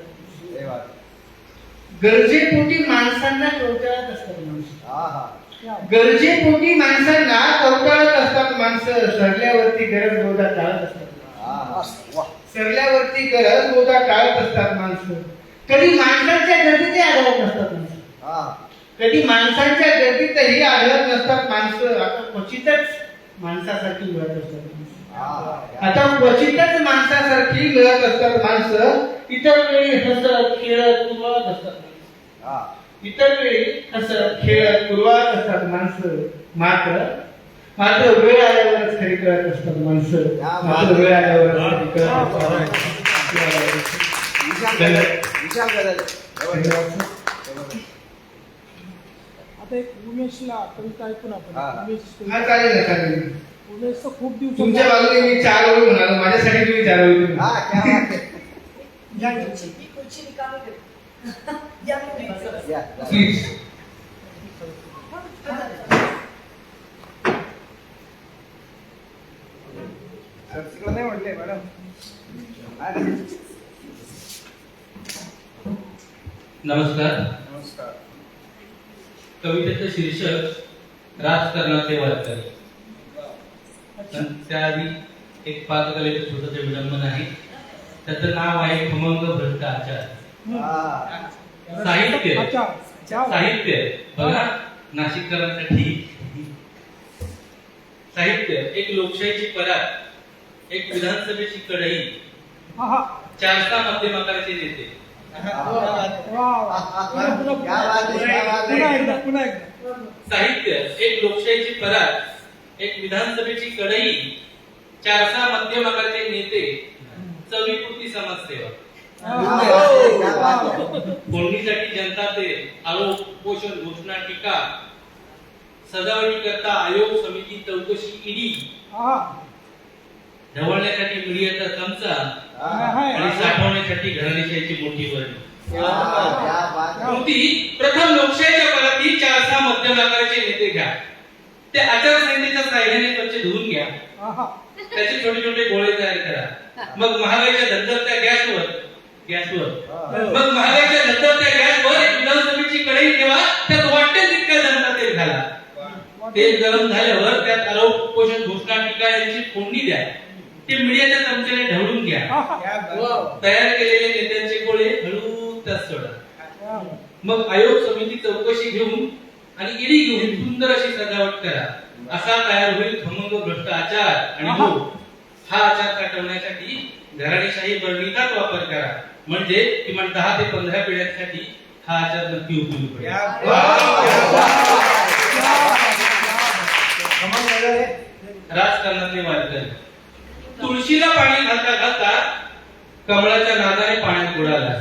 Speaker 2: गरजेपोटी माणसांना कवटाळत असतात माणसं. गरजेपोटी माणसांना कवटाळत असतात माणसं. सरल्यावरती गरज बोधा टाळत असतात. सरल्यावरती गरज बोधा टाळत असतात माणसं. कधी माणसांच्या गर्दीतही आढळत नसतात माणसं. कधी माणसांच्या गर्दीतही आढळत नसतात माणसं. आता क्वचितच माणसासारखी मिळत असतात माणसं. आता क्वचितच माणसासारखी मिळत असतात माणसं. इतर वेळी हसत खेळत कुरवाळत असतात माणसं. इतर वेळी हसत खेळत कुरवाळत असतात माणसं. मात्र वेळ आल्यावरच खरी कळत असतात माणसं. मात्र वेळ आल्यावरच खरी कळत असतात.
Speaker 1: आता एक उमेशला कविता ऐकून आपण.
Speaker 2: चालेल चालेल.
Speaker 1: उमेशचं खूप दिवस
Speaker 2: तुमच्या बाजूने मी 4 ओळी म्हणालो, माझ्यासाठी तुम्ही 4 ओळी प्लीज.
Speaker 9: नाही म्हटले मॅडम.
Speaker 3: नमस्कार.
Speaker 9: नमस्कार.
Speaker 3: कवितेचं शीर्षक राजकारणाचे वारकरी. त्याआधी एक पाककलेचं छोटंसं विडंबन आहे. त्याचं नाव आहे खमंग भ्रष्ट आचार. साहित्य बघा नाशिककरांसाठी. साहित्य एक लोकशाहीची परात, एक विधानसभेची कढई, 4 मध्यम आकाराचे नेते. साहित्य एक लोकशाहीची परात, एक विधानसभेची कढई, 4 मध्यम आकाराचे नेते, चवीपुरती समाजसेवा. फोडणीसाठी जनता ते आरोप पोषण घोषणा टीका, सजावटी करता आयोग समिती चौकशी ईडी, ढवळण्यासाठी मीडियाचा चमचा आणि साठवण्यासाठी घराणेशाहीची मोठी वर्णी. प्रथम लोकशाहीच्या परातीत 4 मध्यम आकाराचे नेते घ्या. ते आचारसंहितेच्या साह्याने स्वच्छ धुवून घ्या. त्याचे छोटे छोटे गोळे तयार करा. मग महागाईच्या धगधगत्या गॅसवर मग महागाईच्या धगधगत्या गॅसवर एक विधानसभेची कढई ठेवा. त्यात वाटेल तितक्या जनता तेल घाला. तेल गरम झाल्यावर त्यात आरोप पोषण घोषणा टीका यांची फोडणी द्या. ते मीडियाच्या चमच्याने ढवळून घ्या. तयार केलेले नेत्यांचे गोळे हळू त्यात सोडा. मग आयोग समिती चौकशी घेऊन आणि ईडी घेऊन सुंदर अशी सजावट करा. असा तयार होईल खमंग भ्रष्ट आचार. आणि हा आचार काटवण्यासाठी घराणेशाही बरणीचाच वापर करा. म्हणजे किमान 10 ते 15 पिढ्यांसाठी हा आचार नक्की उपयोगी पडेल.
Speaker 2: राजकारणातले वारकरी. तुळशीला पाणी घालता घालता कमळाच्या नादाने पाण्यात बुडाला.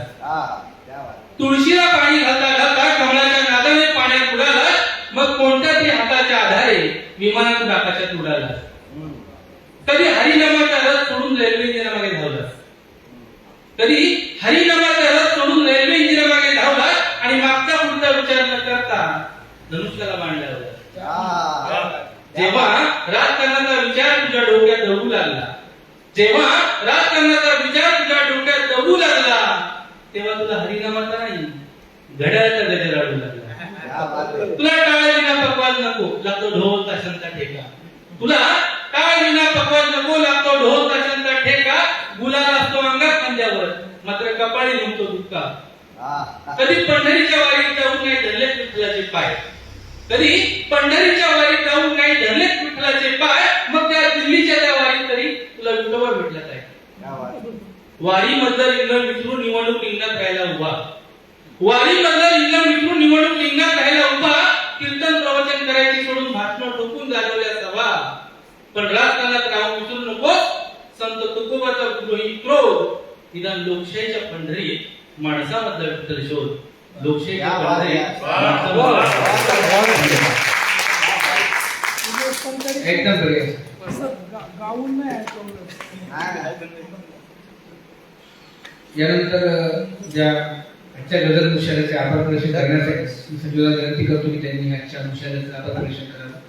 Speaker 2: तुळशीला पाणी घालता घालता कमळाच्या नादाने पाण्यात बुडाला. मग कोणत्या तरी हाताच्या आधारे विमानातून आकाशात उडाला. कधी हरिनामाचा रथ सोडून रेल्वे इंजिनामागे धावला. कधी हरिनामाचा रथ सोडून रेल्वे इंजिनामागे धावला आणि मागचा पुढचा विचार न करता धनुष्याला बांधला होता. जेव्हा राजकारणाचा विचार तुझ्या डोक्यात दडू लागला, जेव्हा राजकारणाचा विचार तुझ्या डोक्यात दडू लागला, तेव्हा तुला हरिनामाचा नाही घड्याळाचा गजर आढळू लागला. तुला टाळ विना पकवाज नको, लागतो ढोल ताशांचा ठेका. तुला टाळ विना पकवाज नको, लागतो ढोल ताशांचा ठेका. गुलाल असतो अंगात खांद्यावर, मात्र कपाळी नव्हतो दुःखा. कधी पंढरीच्या वारीत जाऊन नाही धरले विठ्ठलाचे पाय, कधी पंढरीच्या वारीत जाऊन नाही धरले विठ्ठलाचे पाय. मग त्या दिल्लीच्या त्या वारीत तरी तुला विठोबा भेटला काय? वारी मधलं रिंगण विसरून निवडणूक रिंगणात राहायला उभा, वारी मधलं रिंगण विसरून निवडणूक रिंगणात राहायला उभा. कीर्तन प्रवचन करायची सोडून भाषण ठोकून जागवल्या सभा. पण राजकारणात राहून विसरू नकोस संत तुकोबाचा द्रोही क्रोध. निदान लोकशाहीच्या पंढरीत माणसामधला विठ्ठल शोध. लोकशाहीच्या पंढरीत एकदम
Speaker 1: गाऊन नाही ऐकवलं.
Speaker 2: यानंतर ज्या आजच्या गजल मुशालाचे आभार प्रदर्शन करण्यासाठी संजूला विनंती करतो की त्यांनी आजच्या मुशालाचं आभार प्रदर्शन करावं.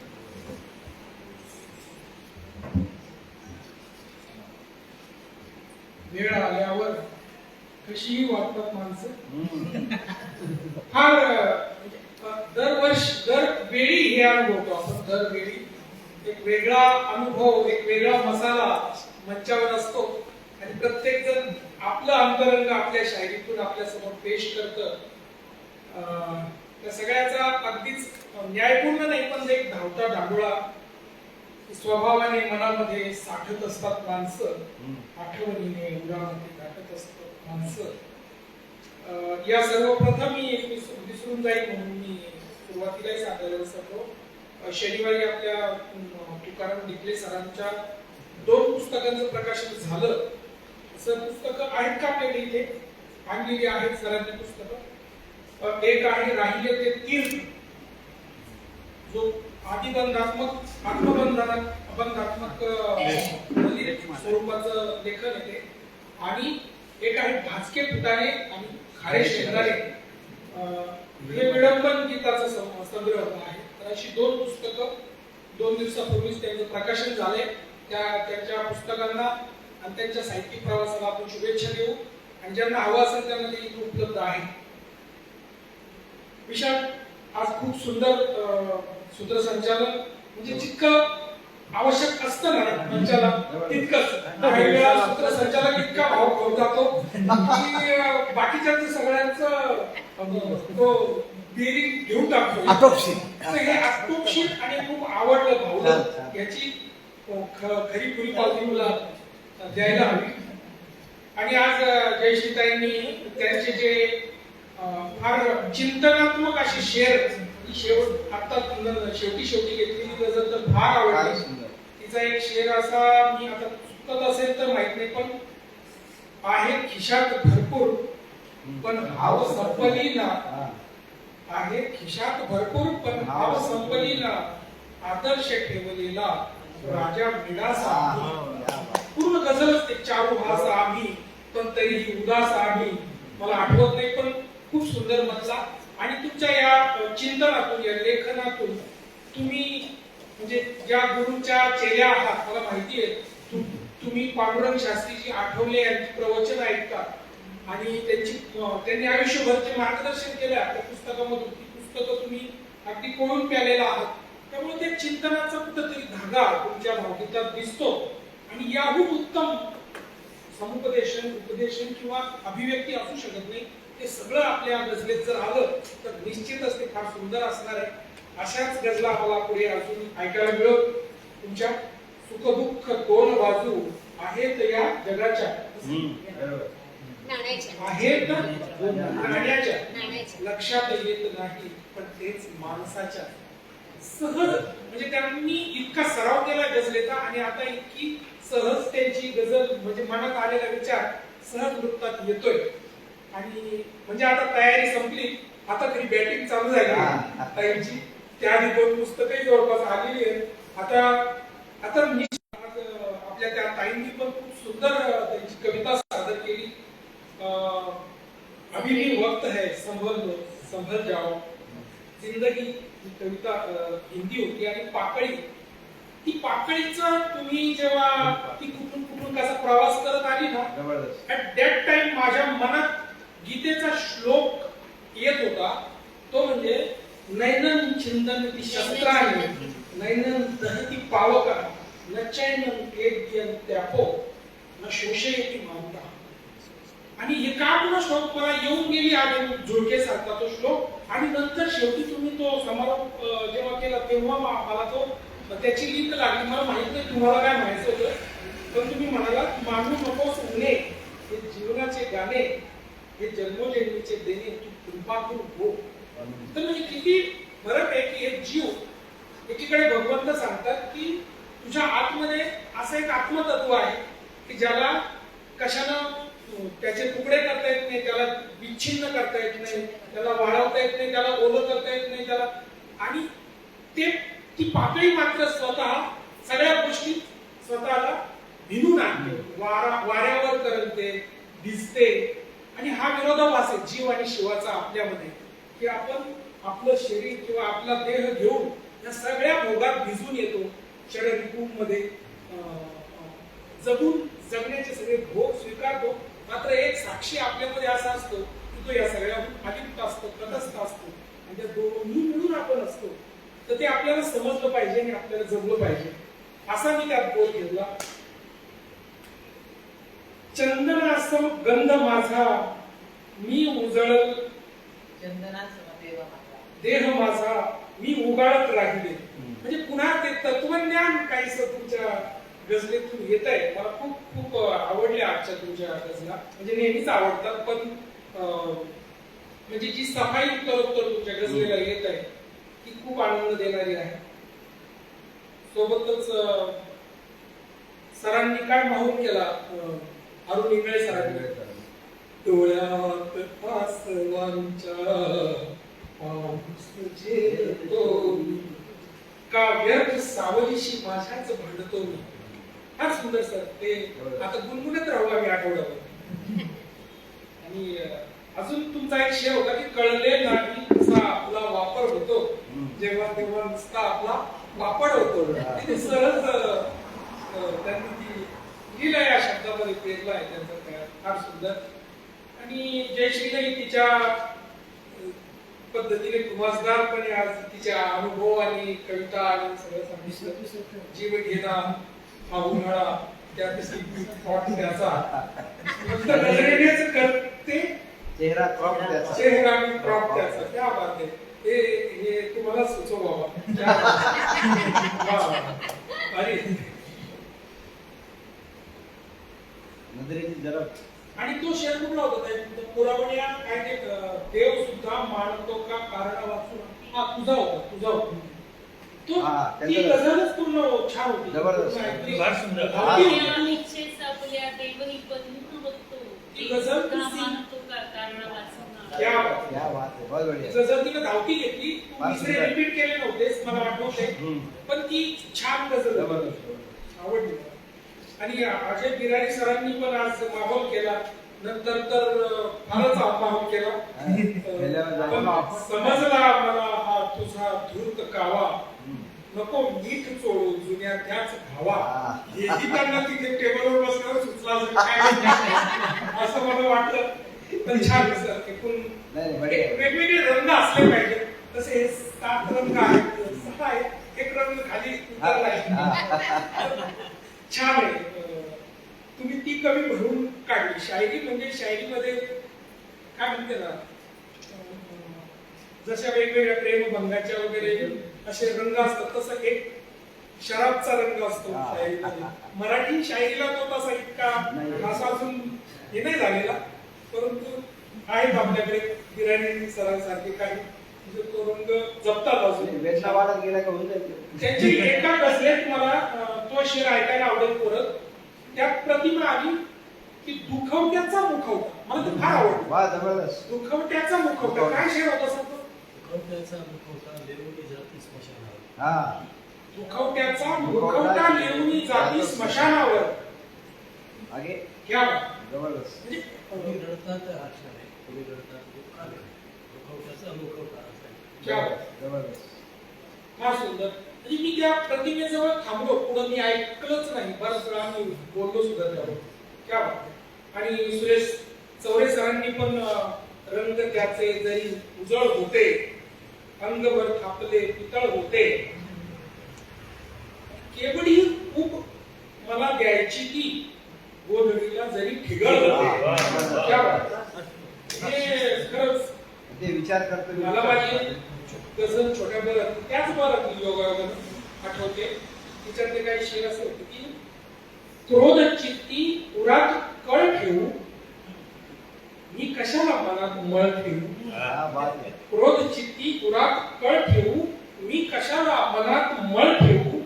Speaker 1: वेळ आल्यावर कशीही वाटतात माणसं. फार दरवेळी हे अनुभवतो आपण. दरवेळी एक वेगळा अनुभव, एक वेगळा मसाला मंचावर असतो आणि प्रत्येक जण आपलं अंतरंग आपल्या शायरीतून आपल्या समोर पेश करतं. त्या सगळ्याचा अगदीच न्यायपूर्ण नाही, पण एक धावता डांगोळा स्वभावाने मनामध्ये साठत असतात माणसं. आठवणीने उरामध्ये गाठत असतात माणसं. या सर्वप्रथम मी एक विसरून जाईल म्हणून मी सुरुवातीलाही सांगायला विसरलो. शनिवारी आपल्या तुकाराम डिकले सरांच्या 2 पुस्तकांचं प्रकाशन झालं. सर पुस्तकं आहेत का आपल्याकडे इथे? आणलेली आहेत सरांची पुस्तकं. एक आहे राहिले ते तीर्थ, जो आदिबंधात्मक आत्मबंधात्मक स्वरूपाचं लेखन आहे ते. आणि एक आहे भाजके फुटाणे आणि खारे शेंगारे, हे विडंबन गीताचा संग्रह आहे. तर अशी 2 पुस्तकं 2 दिवसापूर्वीच त्यांचं प्रकाशन झाले. त्यांच्या पुस्तकांना आणि त्यांच्या साहित्यिक प्रवासाला आपण शुभेच्छा देऊ आणि ज्यांना हवं असेल त्यांना ते इथे उपलब्ध आहे. विशाल आज खूप सुंदर सूत्रसंचालन, म्हणजे जितकं आवश्यक असतं ना मंचाला तितकंच. काही वेळा सूत्रसंचालक इतका भाव खाऊ जातो की बाकीच्या सगळ्यांचं तो बेरिंग घेऊन टाकतो. हे आटोपशीर आणि खूप आवडलं भावलं. याची खरी पुरी पावती मला द्यायला हवी. आणि आज जयश्रीताईंनी त्यांचे जे फार चिंतनात्मक असे शेअर, शेवट आता शेवटी घेतलेली गजल तर फार आवडली. तिचा एक शेर असा, मी आता चुकत असेल तर माहित नाही, पण आहे खिशात भरपूर पण भाव संपली ना. आहे खिशात भरपूर पण भाव संपली ना. आदर्श ठेवलेला राजा मिडासा. पूर्ण गजलच ते चारू हास आम्ही पण तरीही उदास आम्ही. मला आठवत नाही पण खूप सुंदर म्हटला. आणि तुमच्या या चिंतनातून, या लेखनातून तुम्ही म्हणजे ज्या गुरूंच्या चेल्या आहात, मला माहिती आहे तुम्ही पांडुरंग शास्त्रीजी आठवले यांची प्रवचन ऐकतात आणि त्यांनी आयुष्यभरचे मार्गदर्शन केलं त्या पुस्तकामधून. ती पुस्तकं तुम्ही अगदी कोळून प्यालेला आहात. त्यामुळे ते चिंतनाचा कुठेतरी धागा तुमच्या भावगीतात दिसतो. आणि याहून उत्तम समुपदेशन, उपदेशन किंवा अभिव्यक्ती असू शकत नाही. ते सगळं आपल्या गझलेत जर आलं तर निश्चितच ते फार सुंदर असणार आहे. अशाच गझला मला पुढे अजून ऐकायला मिळत. तुमच्या सुखदुःख 2 बाजू आहेत या जगाच्या, आहेत नाण्याच्या, लक्षात येत नाही पण तेच माणसाच्या. सहज म्हणजे त्यांनी इतका सराव केला गझलेचा आणि आता इतकी सहज त्यांची गझल म्हणजे मनात आलेला विचार सहज वृत्तात येतोय. आणि म्हणजे आता तयारी संपली, आता तरी बॅटिंग चालू झाली ताईंची. त्याआधी 2 पुस्तकही जवळपास आलेली आहेत. आता मी आपल्या त्या ताईंनी पण खूप सुंदर त्यांची कविता सादर केली. अभी भी वक्त है संभल जाओ, जिंदगी ही कविता हिंदी होती. आणि पाकळी, ती पाकळीचं तुम्ही जेव्हा ती कुठून कसा प्रवास करत आली ना, ऍट दॅट टाइम माझ्या मनात गीतेचा श्लोक येत होता. तो म्हणजे नैनन चिंतन ती शस्त्राने, नैनन दहती पावका, न चैनन वेद्यं त्यापो, न शोषयती मानता. आणि हे का पुन्हा श्लोक मला येऊन गेली आधी झोडके सारखा तो श्लोक. आणि नंतर शेवटी तुम्ही तो समारोप जेव्हा केला तेव्हा मला तो त्याची लिंक लागली. मला माहित नाही तुम्हाला काय म्हणायचं होतं, पण तुम्ही म्हणाला मानू नकोस उणे, हे जीवनाचे गाणे, हे जन्मोजन्मीचे देणे, तू कृपातून हो. तर म्हणजे किती फरक आहे की हे जीव, एकीकडे भगवंत सांगतात की तुझ्या आतमध्ये असं एक आत्मतत्व आहे की ज्याला कशानं त्याचे तुकडे करता येत नाही, त्याला विच्छिन्न करता येत नाही, त्याला वाढवता येत नाही, त्याला ओलं करता येत नाही त्याला. आणि ती पाकळी मात्र स्वतः सगळ्या गोष्टी स्वतःला भिनून आणते, वाऱ्यावर करते, दिसते. आणि हा विरोधाभास आहे जीव आणि शिवाचा आपल्यामध्ये, की आपण आपलं शरीर किंवा आपला देह घेऊन या सगळ्या भोगात भिजून येतो, षडरिपूमध्ये जगण्याचे सगळे भोग स्वीकारतो. मात्र एक साक्षी आपल्यामध्ये असा असतो की तो या सगळ्याहून अलिप्त असतो, तटस्थ असतो. आणि त्या दोन्ही मिळून आपण असतो. तर ते आपल्याला समजलं पाहिजे आणि आपल्याला जमलं पाहिजे, असा मी त्यात बोध घेतला. चंदनासम गंध माझा मी उजळल,
Speaker 5: चंदनासम
Speaker 1: देह माझा मी उगाळत राहिले. म्हणजे पुन्हा ते तत्वज्ञान काहीच तुमच्या गझलेतून येत आहे. मला खूप खूप आवडले आजच्या तुमच्या गझला. म्हणजे नेहमीच आवडतात, पण म्हणजे जी सफाई उत्तरोत्तर तुमच्या गझलेला येत आहे ती खूप आनंद देणारी आहे. सोबतच सरांनी काय माहूल केला, अरुण इंगळे सरांनी, डोळ्यात आसवांच्या पाऊस झेलतो, का व्यर्थ सावलीशी माझ्याच भांडतो मी. फार सुंदर सर, ते आता गुणगुणत राहू आम्ही आठवड्यावर. आणि अजून तुमचा एक शेर होता की कळले नाही कसा आपला वापर होतो, जेव्हा तेव्हा नुसता आपला वापर होतो. ते सहज त्यांनी ती लिहिलं या शब्दामध्ये पेरला आहे त्यांचा, फार सुंदर. आणि जयश्रीने तिच्या पद्धतीने खुमासदारपणे आज तिच्या अनुभव आणि कविता आणि सगळं सांगितलं. जीव घेणा हा उन्हाळा, त्यात थॉट त्याचा करते,
Speaker 9: चेहरा क्रॉप त्याचा,
Speaker 1: चेहरा क्रॉप त्याचा. क्या बात आहे, हे तुम्हाला सुचव बाबा. अरे
Speaker 9: नजरेची जरा.
Speaker 1: आणि तो शेर कुठला होता पुरावण्या काय ते देव सुद्धा मानतो का कारण वाचून, हा तुझा होता तो. ती गझलच पूर्ण छान होती,
Speaker 9: जबरदस्त,
Speaker 1: फार सुंदर. ती गझल
Speaker 9: क्या बात है, बहुत बढ़िया.
Speaker 1: गझल तिने धावती घेतली, दुसरे रिपीट केले नव्हतेस मला आठवते, पण ती छान गझल आवडली. आणि अजय बिरारी सरांनी पण आज माहोल केला, नंतर तर फारच माहोल केला. समजला मला हा तुझा धूर्त कावा, नको मीठ चोळू जुन्या त्याच भावा. हेही त्यांना तिथे टेबलवर बसल्यावर सुचला असं मला वाटलं. पण छान सर, एकूण वेगवेगळे रंग असले पाहिजे. तसे हे 7 रंग आहेत, 6 आहेत, एक रंग खाली उतरलाय. छान आहे. तुम्ही ती कवी भरून काढली. शायरी म्हणजे शायरीमध्ये काय म्हणते ना, जशा वेगवेगळ्या प्रेमभंगाच्या वगैरे असे रंग असतात, तसं एक शराबचा रंग असतो शायरीमध्ये. मराठी शायरीला तो तसा इतका असा अजून हे नाही झालेला, परंतु आहेत आपल्याकडे बिराणी सरांसारखे काही म्हणजे तो रंग जपतात अजून.
Speaker 9: वेदना वाढत गेला का होऊन जाईल.
Speaker 1: त्यांची एका गझलेत मला तो शेर ऐकायला आवडेल परत. त्यात प्रतिमा आली की दुखवट्याचा मुखवटा. मला ते फार आवडलं.
Speaker 9: वा जबरदस्त.
Speaker 1: दुखवट्याचा मुखवटा काय शेर होता सांगतो?
Speaker 9: हा
Speaker 1: दुखवट्याचा मुखवटा लेवणी जाती स्मशानावर.
Speaker 9: आगे
Speaker 1: क्या बात.
Speaker 9: जबरदस्त.
Speaker 1: म्हणजे क्या बात.
Speaker 9: जबरदस्त.
Speaker 1: फार सुंदर. म्हणजे मी त्या प्रतिमेजवळ थांबलो. पुढे मी ऐकलंच नाही. बराच वेळा मी बोललो सुद्धा त्यावर. क्या बात. आणि सुरेश चौरे सरांनी पण रंग त्याचे जरी उजळ होते, अंगभर थापले पितळ होते, केवढी खूप मला द्यायची ती गोधडीला जरी ठिगळ होते. क्या बात. हे खरंच
Speaker 9: ते विचार करतो.
Speaker 1: मला माझी गझल छोट्या बरं त्याच बरं योगायोगानं आठवते. तिच्यातले काही शेर असे होते की क्रोध चित्ती उरात कळ ठेवू, मी कशाला मनात मळ ठेवू.
Speaker 9: हा बात आहे.
Speaker 1: क्रोध चित्ती उरात कळ ठेवू, मी कशाला मनात मळ ठेवू,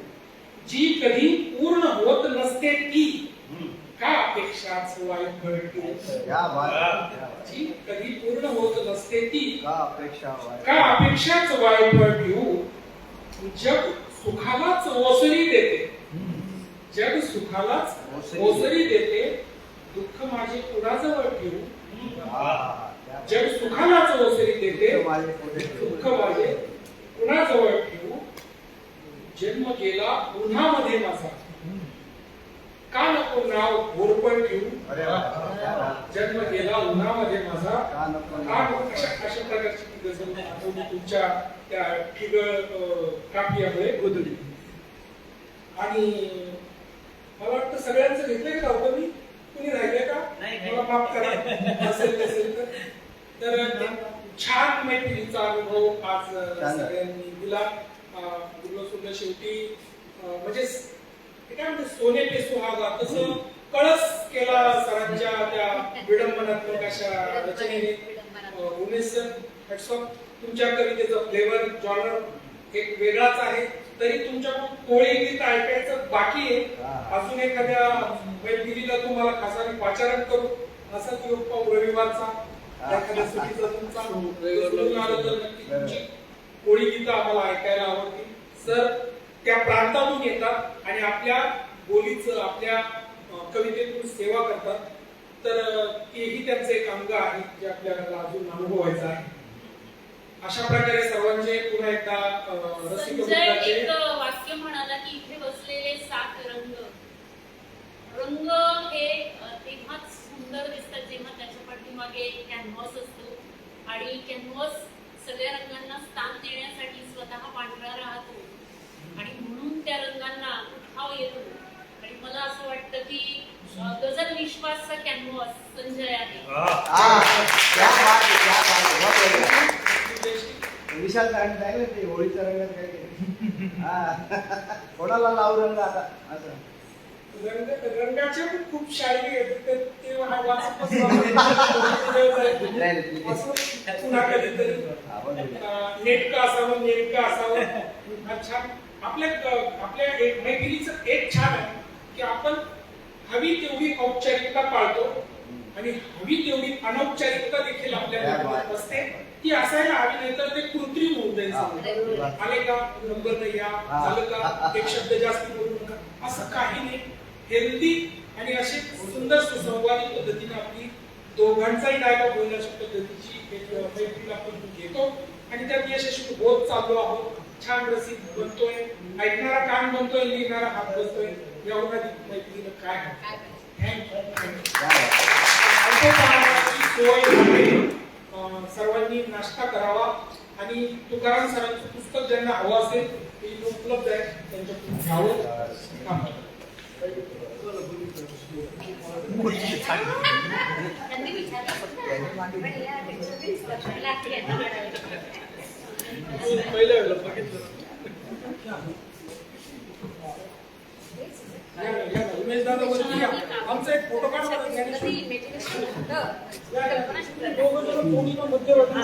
Speaker 1: जी कधी पूर्ण होत नसते ती का अपेक्षाच वाईट फळ ठेवू.
Speaker 9: क्या बात आहे.
Speaker 1: जी कधी पूर्ण होत नसते ती
Speaker 9: का अपेक्षा
Speaker 1: का अपेक्षाच वाईट फळ ठेवू. जग सुखालाच ओसरी देते, जग सुखालाच ओसरी देते, दुःख माझे कुणाजवळ ठेवू. जग सुखालाच ओसरी देते, दुःख माझे कुणाजवळ ठेवू. जन्म गेला उन्हामध्ये माझा, का नको नाव घोरपण ठेवू.
Speaker 9: अरे वा, क्या बात.
Speaker 1: जन्म गेला उन्हामध्ये माझा,
Speaker 9: का नको
Speaker 1: का नको. अशा प्रकारची ती गझल आठवली तुमच्या त्या ठिगळ काफियामुळे गोधडी. आणि मला वाटतं सगळ्यांचं घेतलंय का होतं मी. कुणी राहिले का? मला माफ करा असेल नसेल तर. तर छान मैत्रिणीचा अनुभव आज सगळ्यांनी दिला. बोललो सुद्धा शेवटी म्हणजे ते काय म्हणते सोने पे सुहागा तसं कळस केला सरांच्या त्या विडंबनात्मक अशा रचनेने. Umesh sir hats off. तुमच्या कवितेचा फ्लेवर जॉनर एक वेगळाच आहे. तरी तुमच्याकडून कोळी गीत ऐकायचं बाकी आहे. अजून एखाद्या मैत्रिणीला तुम्हाला खासाने पाचारण करू असा योग पाहू रविवारचा एखाद्या सुटीचा तुमचा आलं तर नक्की तुमची कोळी गीतं आम्हाला ऐकायला आवडतील. सर त्या प्रांतातून येतात आणि आपल्या बोलीचं आपल्या कवितेतून सेवा करतात. तर तेही त्यांचं एक अंग आहे जे आपल्याला अजून अनुभवायचं आहे. अशा प्रकारे सर्वांचे पुन्हा एकदा रसिक
Speaker 6: संजय एक वाक्य म्हणाला की इथे बसलेले 7 रंग, रंग हे तेव्हाच सुंदर दिसतात जेव्हा त्याच्या पाठीमागे कॅनव्हास असतो आणि कॅनव्हास सगळ्या रंगांना स्थान देण्यासाठी स्वतः पांढरा राहतो आणि म्हणून त्या रंगांना उठाव येतो. आणि मला असं वाटतं की गझल विश्वासचा कॅनव्हास संजय आहे.
Speaker 9: क्या बात आहे, क्या बात आहे. बहुत बढ़िया. विशाल सरांनी सांगितलं ते होळीच्या रंगात काय केलं. कोणाला लावू रंग आता असं.
Speaker 1: रंगाचे पण खूप शायरी आहेत. ते वाचत पुन्हा कधीतरी नेटकं असावं नेटकं असावं. अच्छा आपल्या मैत्रिणीचं एक छान आहे की आपण हवी तेवढी औपचारिकता पाळतो आणि हवी तेवढी अनौपचारिकता देखील आपल्याला असते. ती असायला हवी नाही तर ते कृत्रिम होऊन जाईल. आले का नंबर नाही या झालं का एक शब्द जास्त बोलू नका असं काही नाही. हेल्दी आणि अशी सुंदर सुसंवादी पद्धतीने आपली दोघांचाही डायलॉग होईल अशा पद्धतीची एक मैत्रीण आपण घेतो आणि त्यात यशस्वी होत चाललो आहोत. छान रसिक बनतोय, ऐकणारा कान बनतोय, लिहिणारा हात बसतोय. एवढा मैत्रीनं काय सर्वांनी नाश्ता करावा आणि तुकाराम सरांचं पुस्तक ज्यांना हवं असेल ते उपलब्ध आहे त्यांच्याकडून घ्यावं. उमेश दादा वरती आमचा एक फोटो काढ. दोघं जण कोणी मध्यवर्ती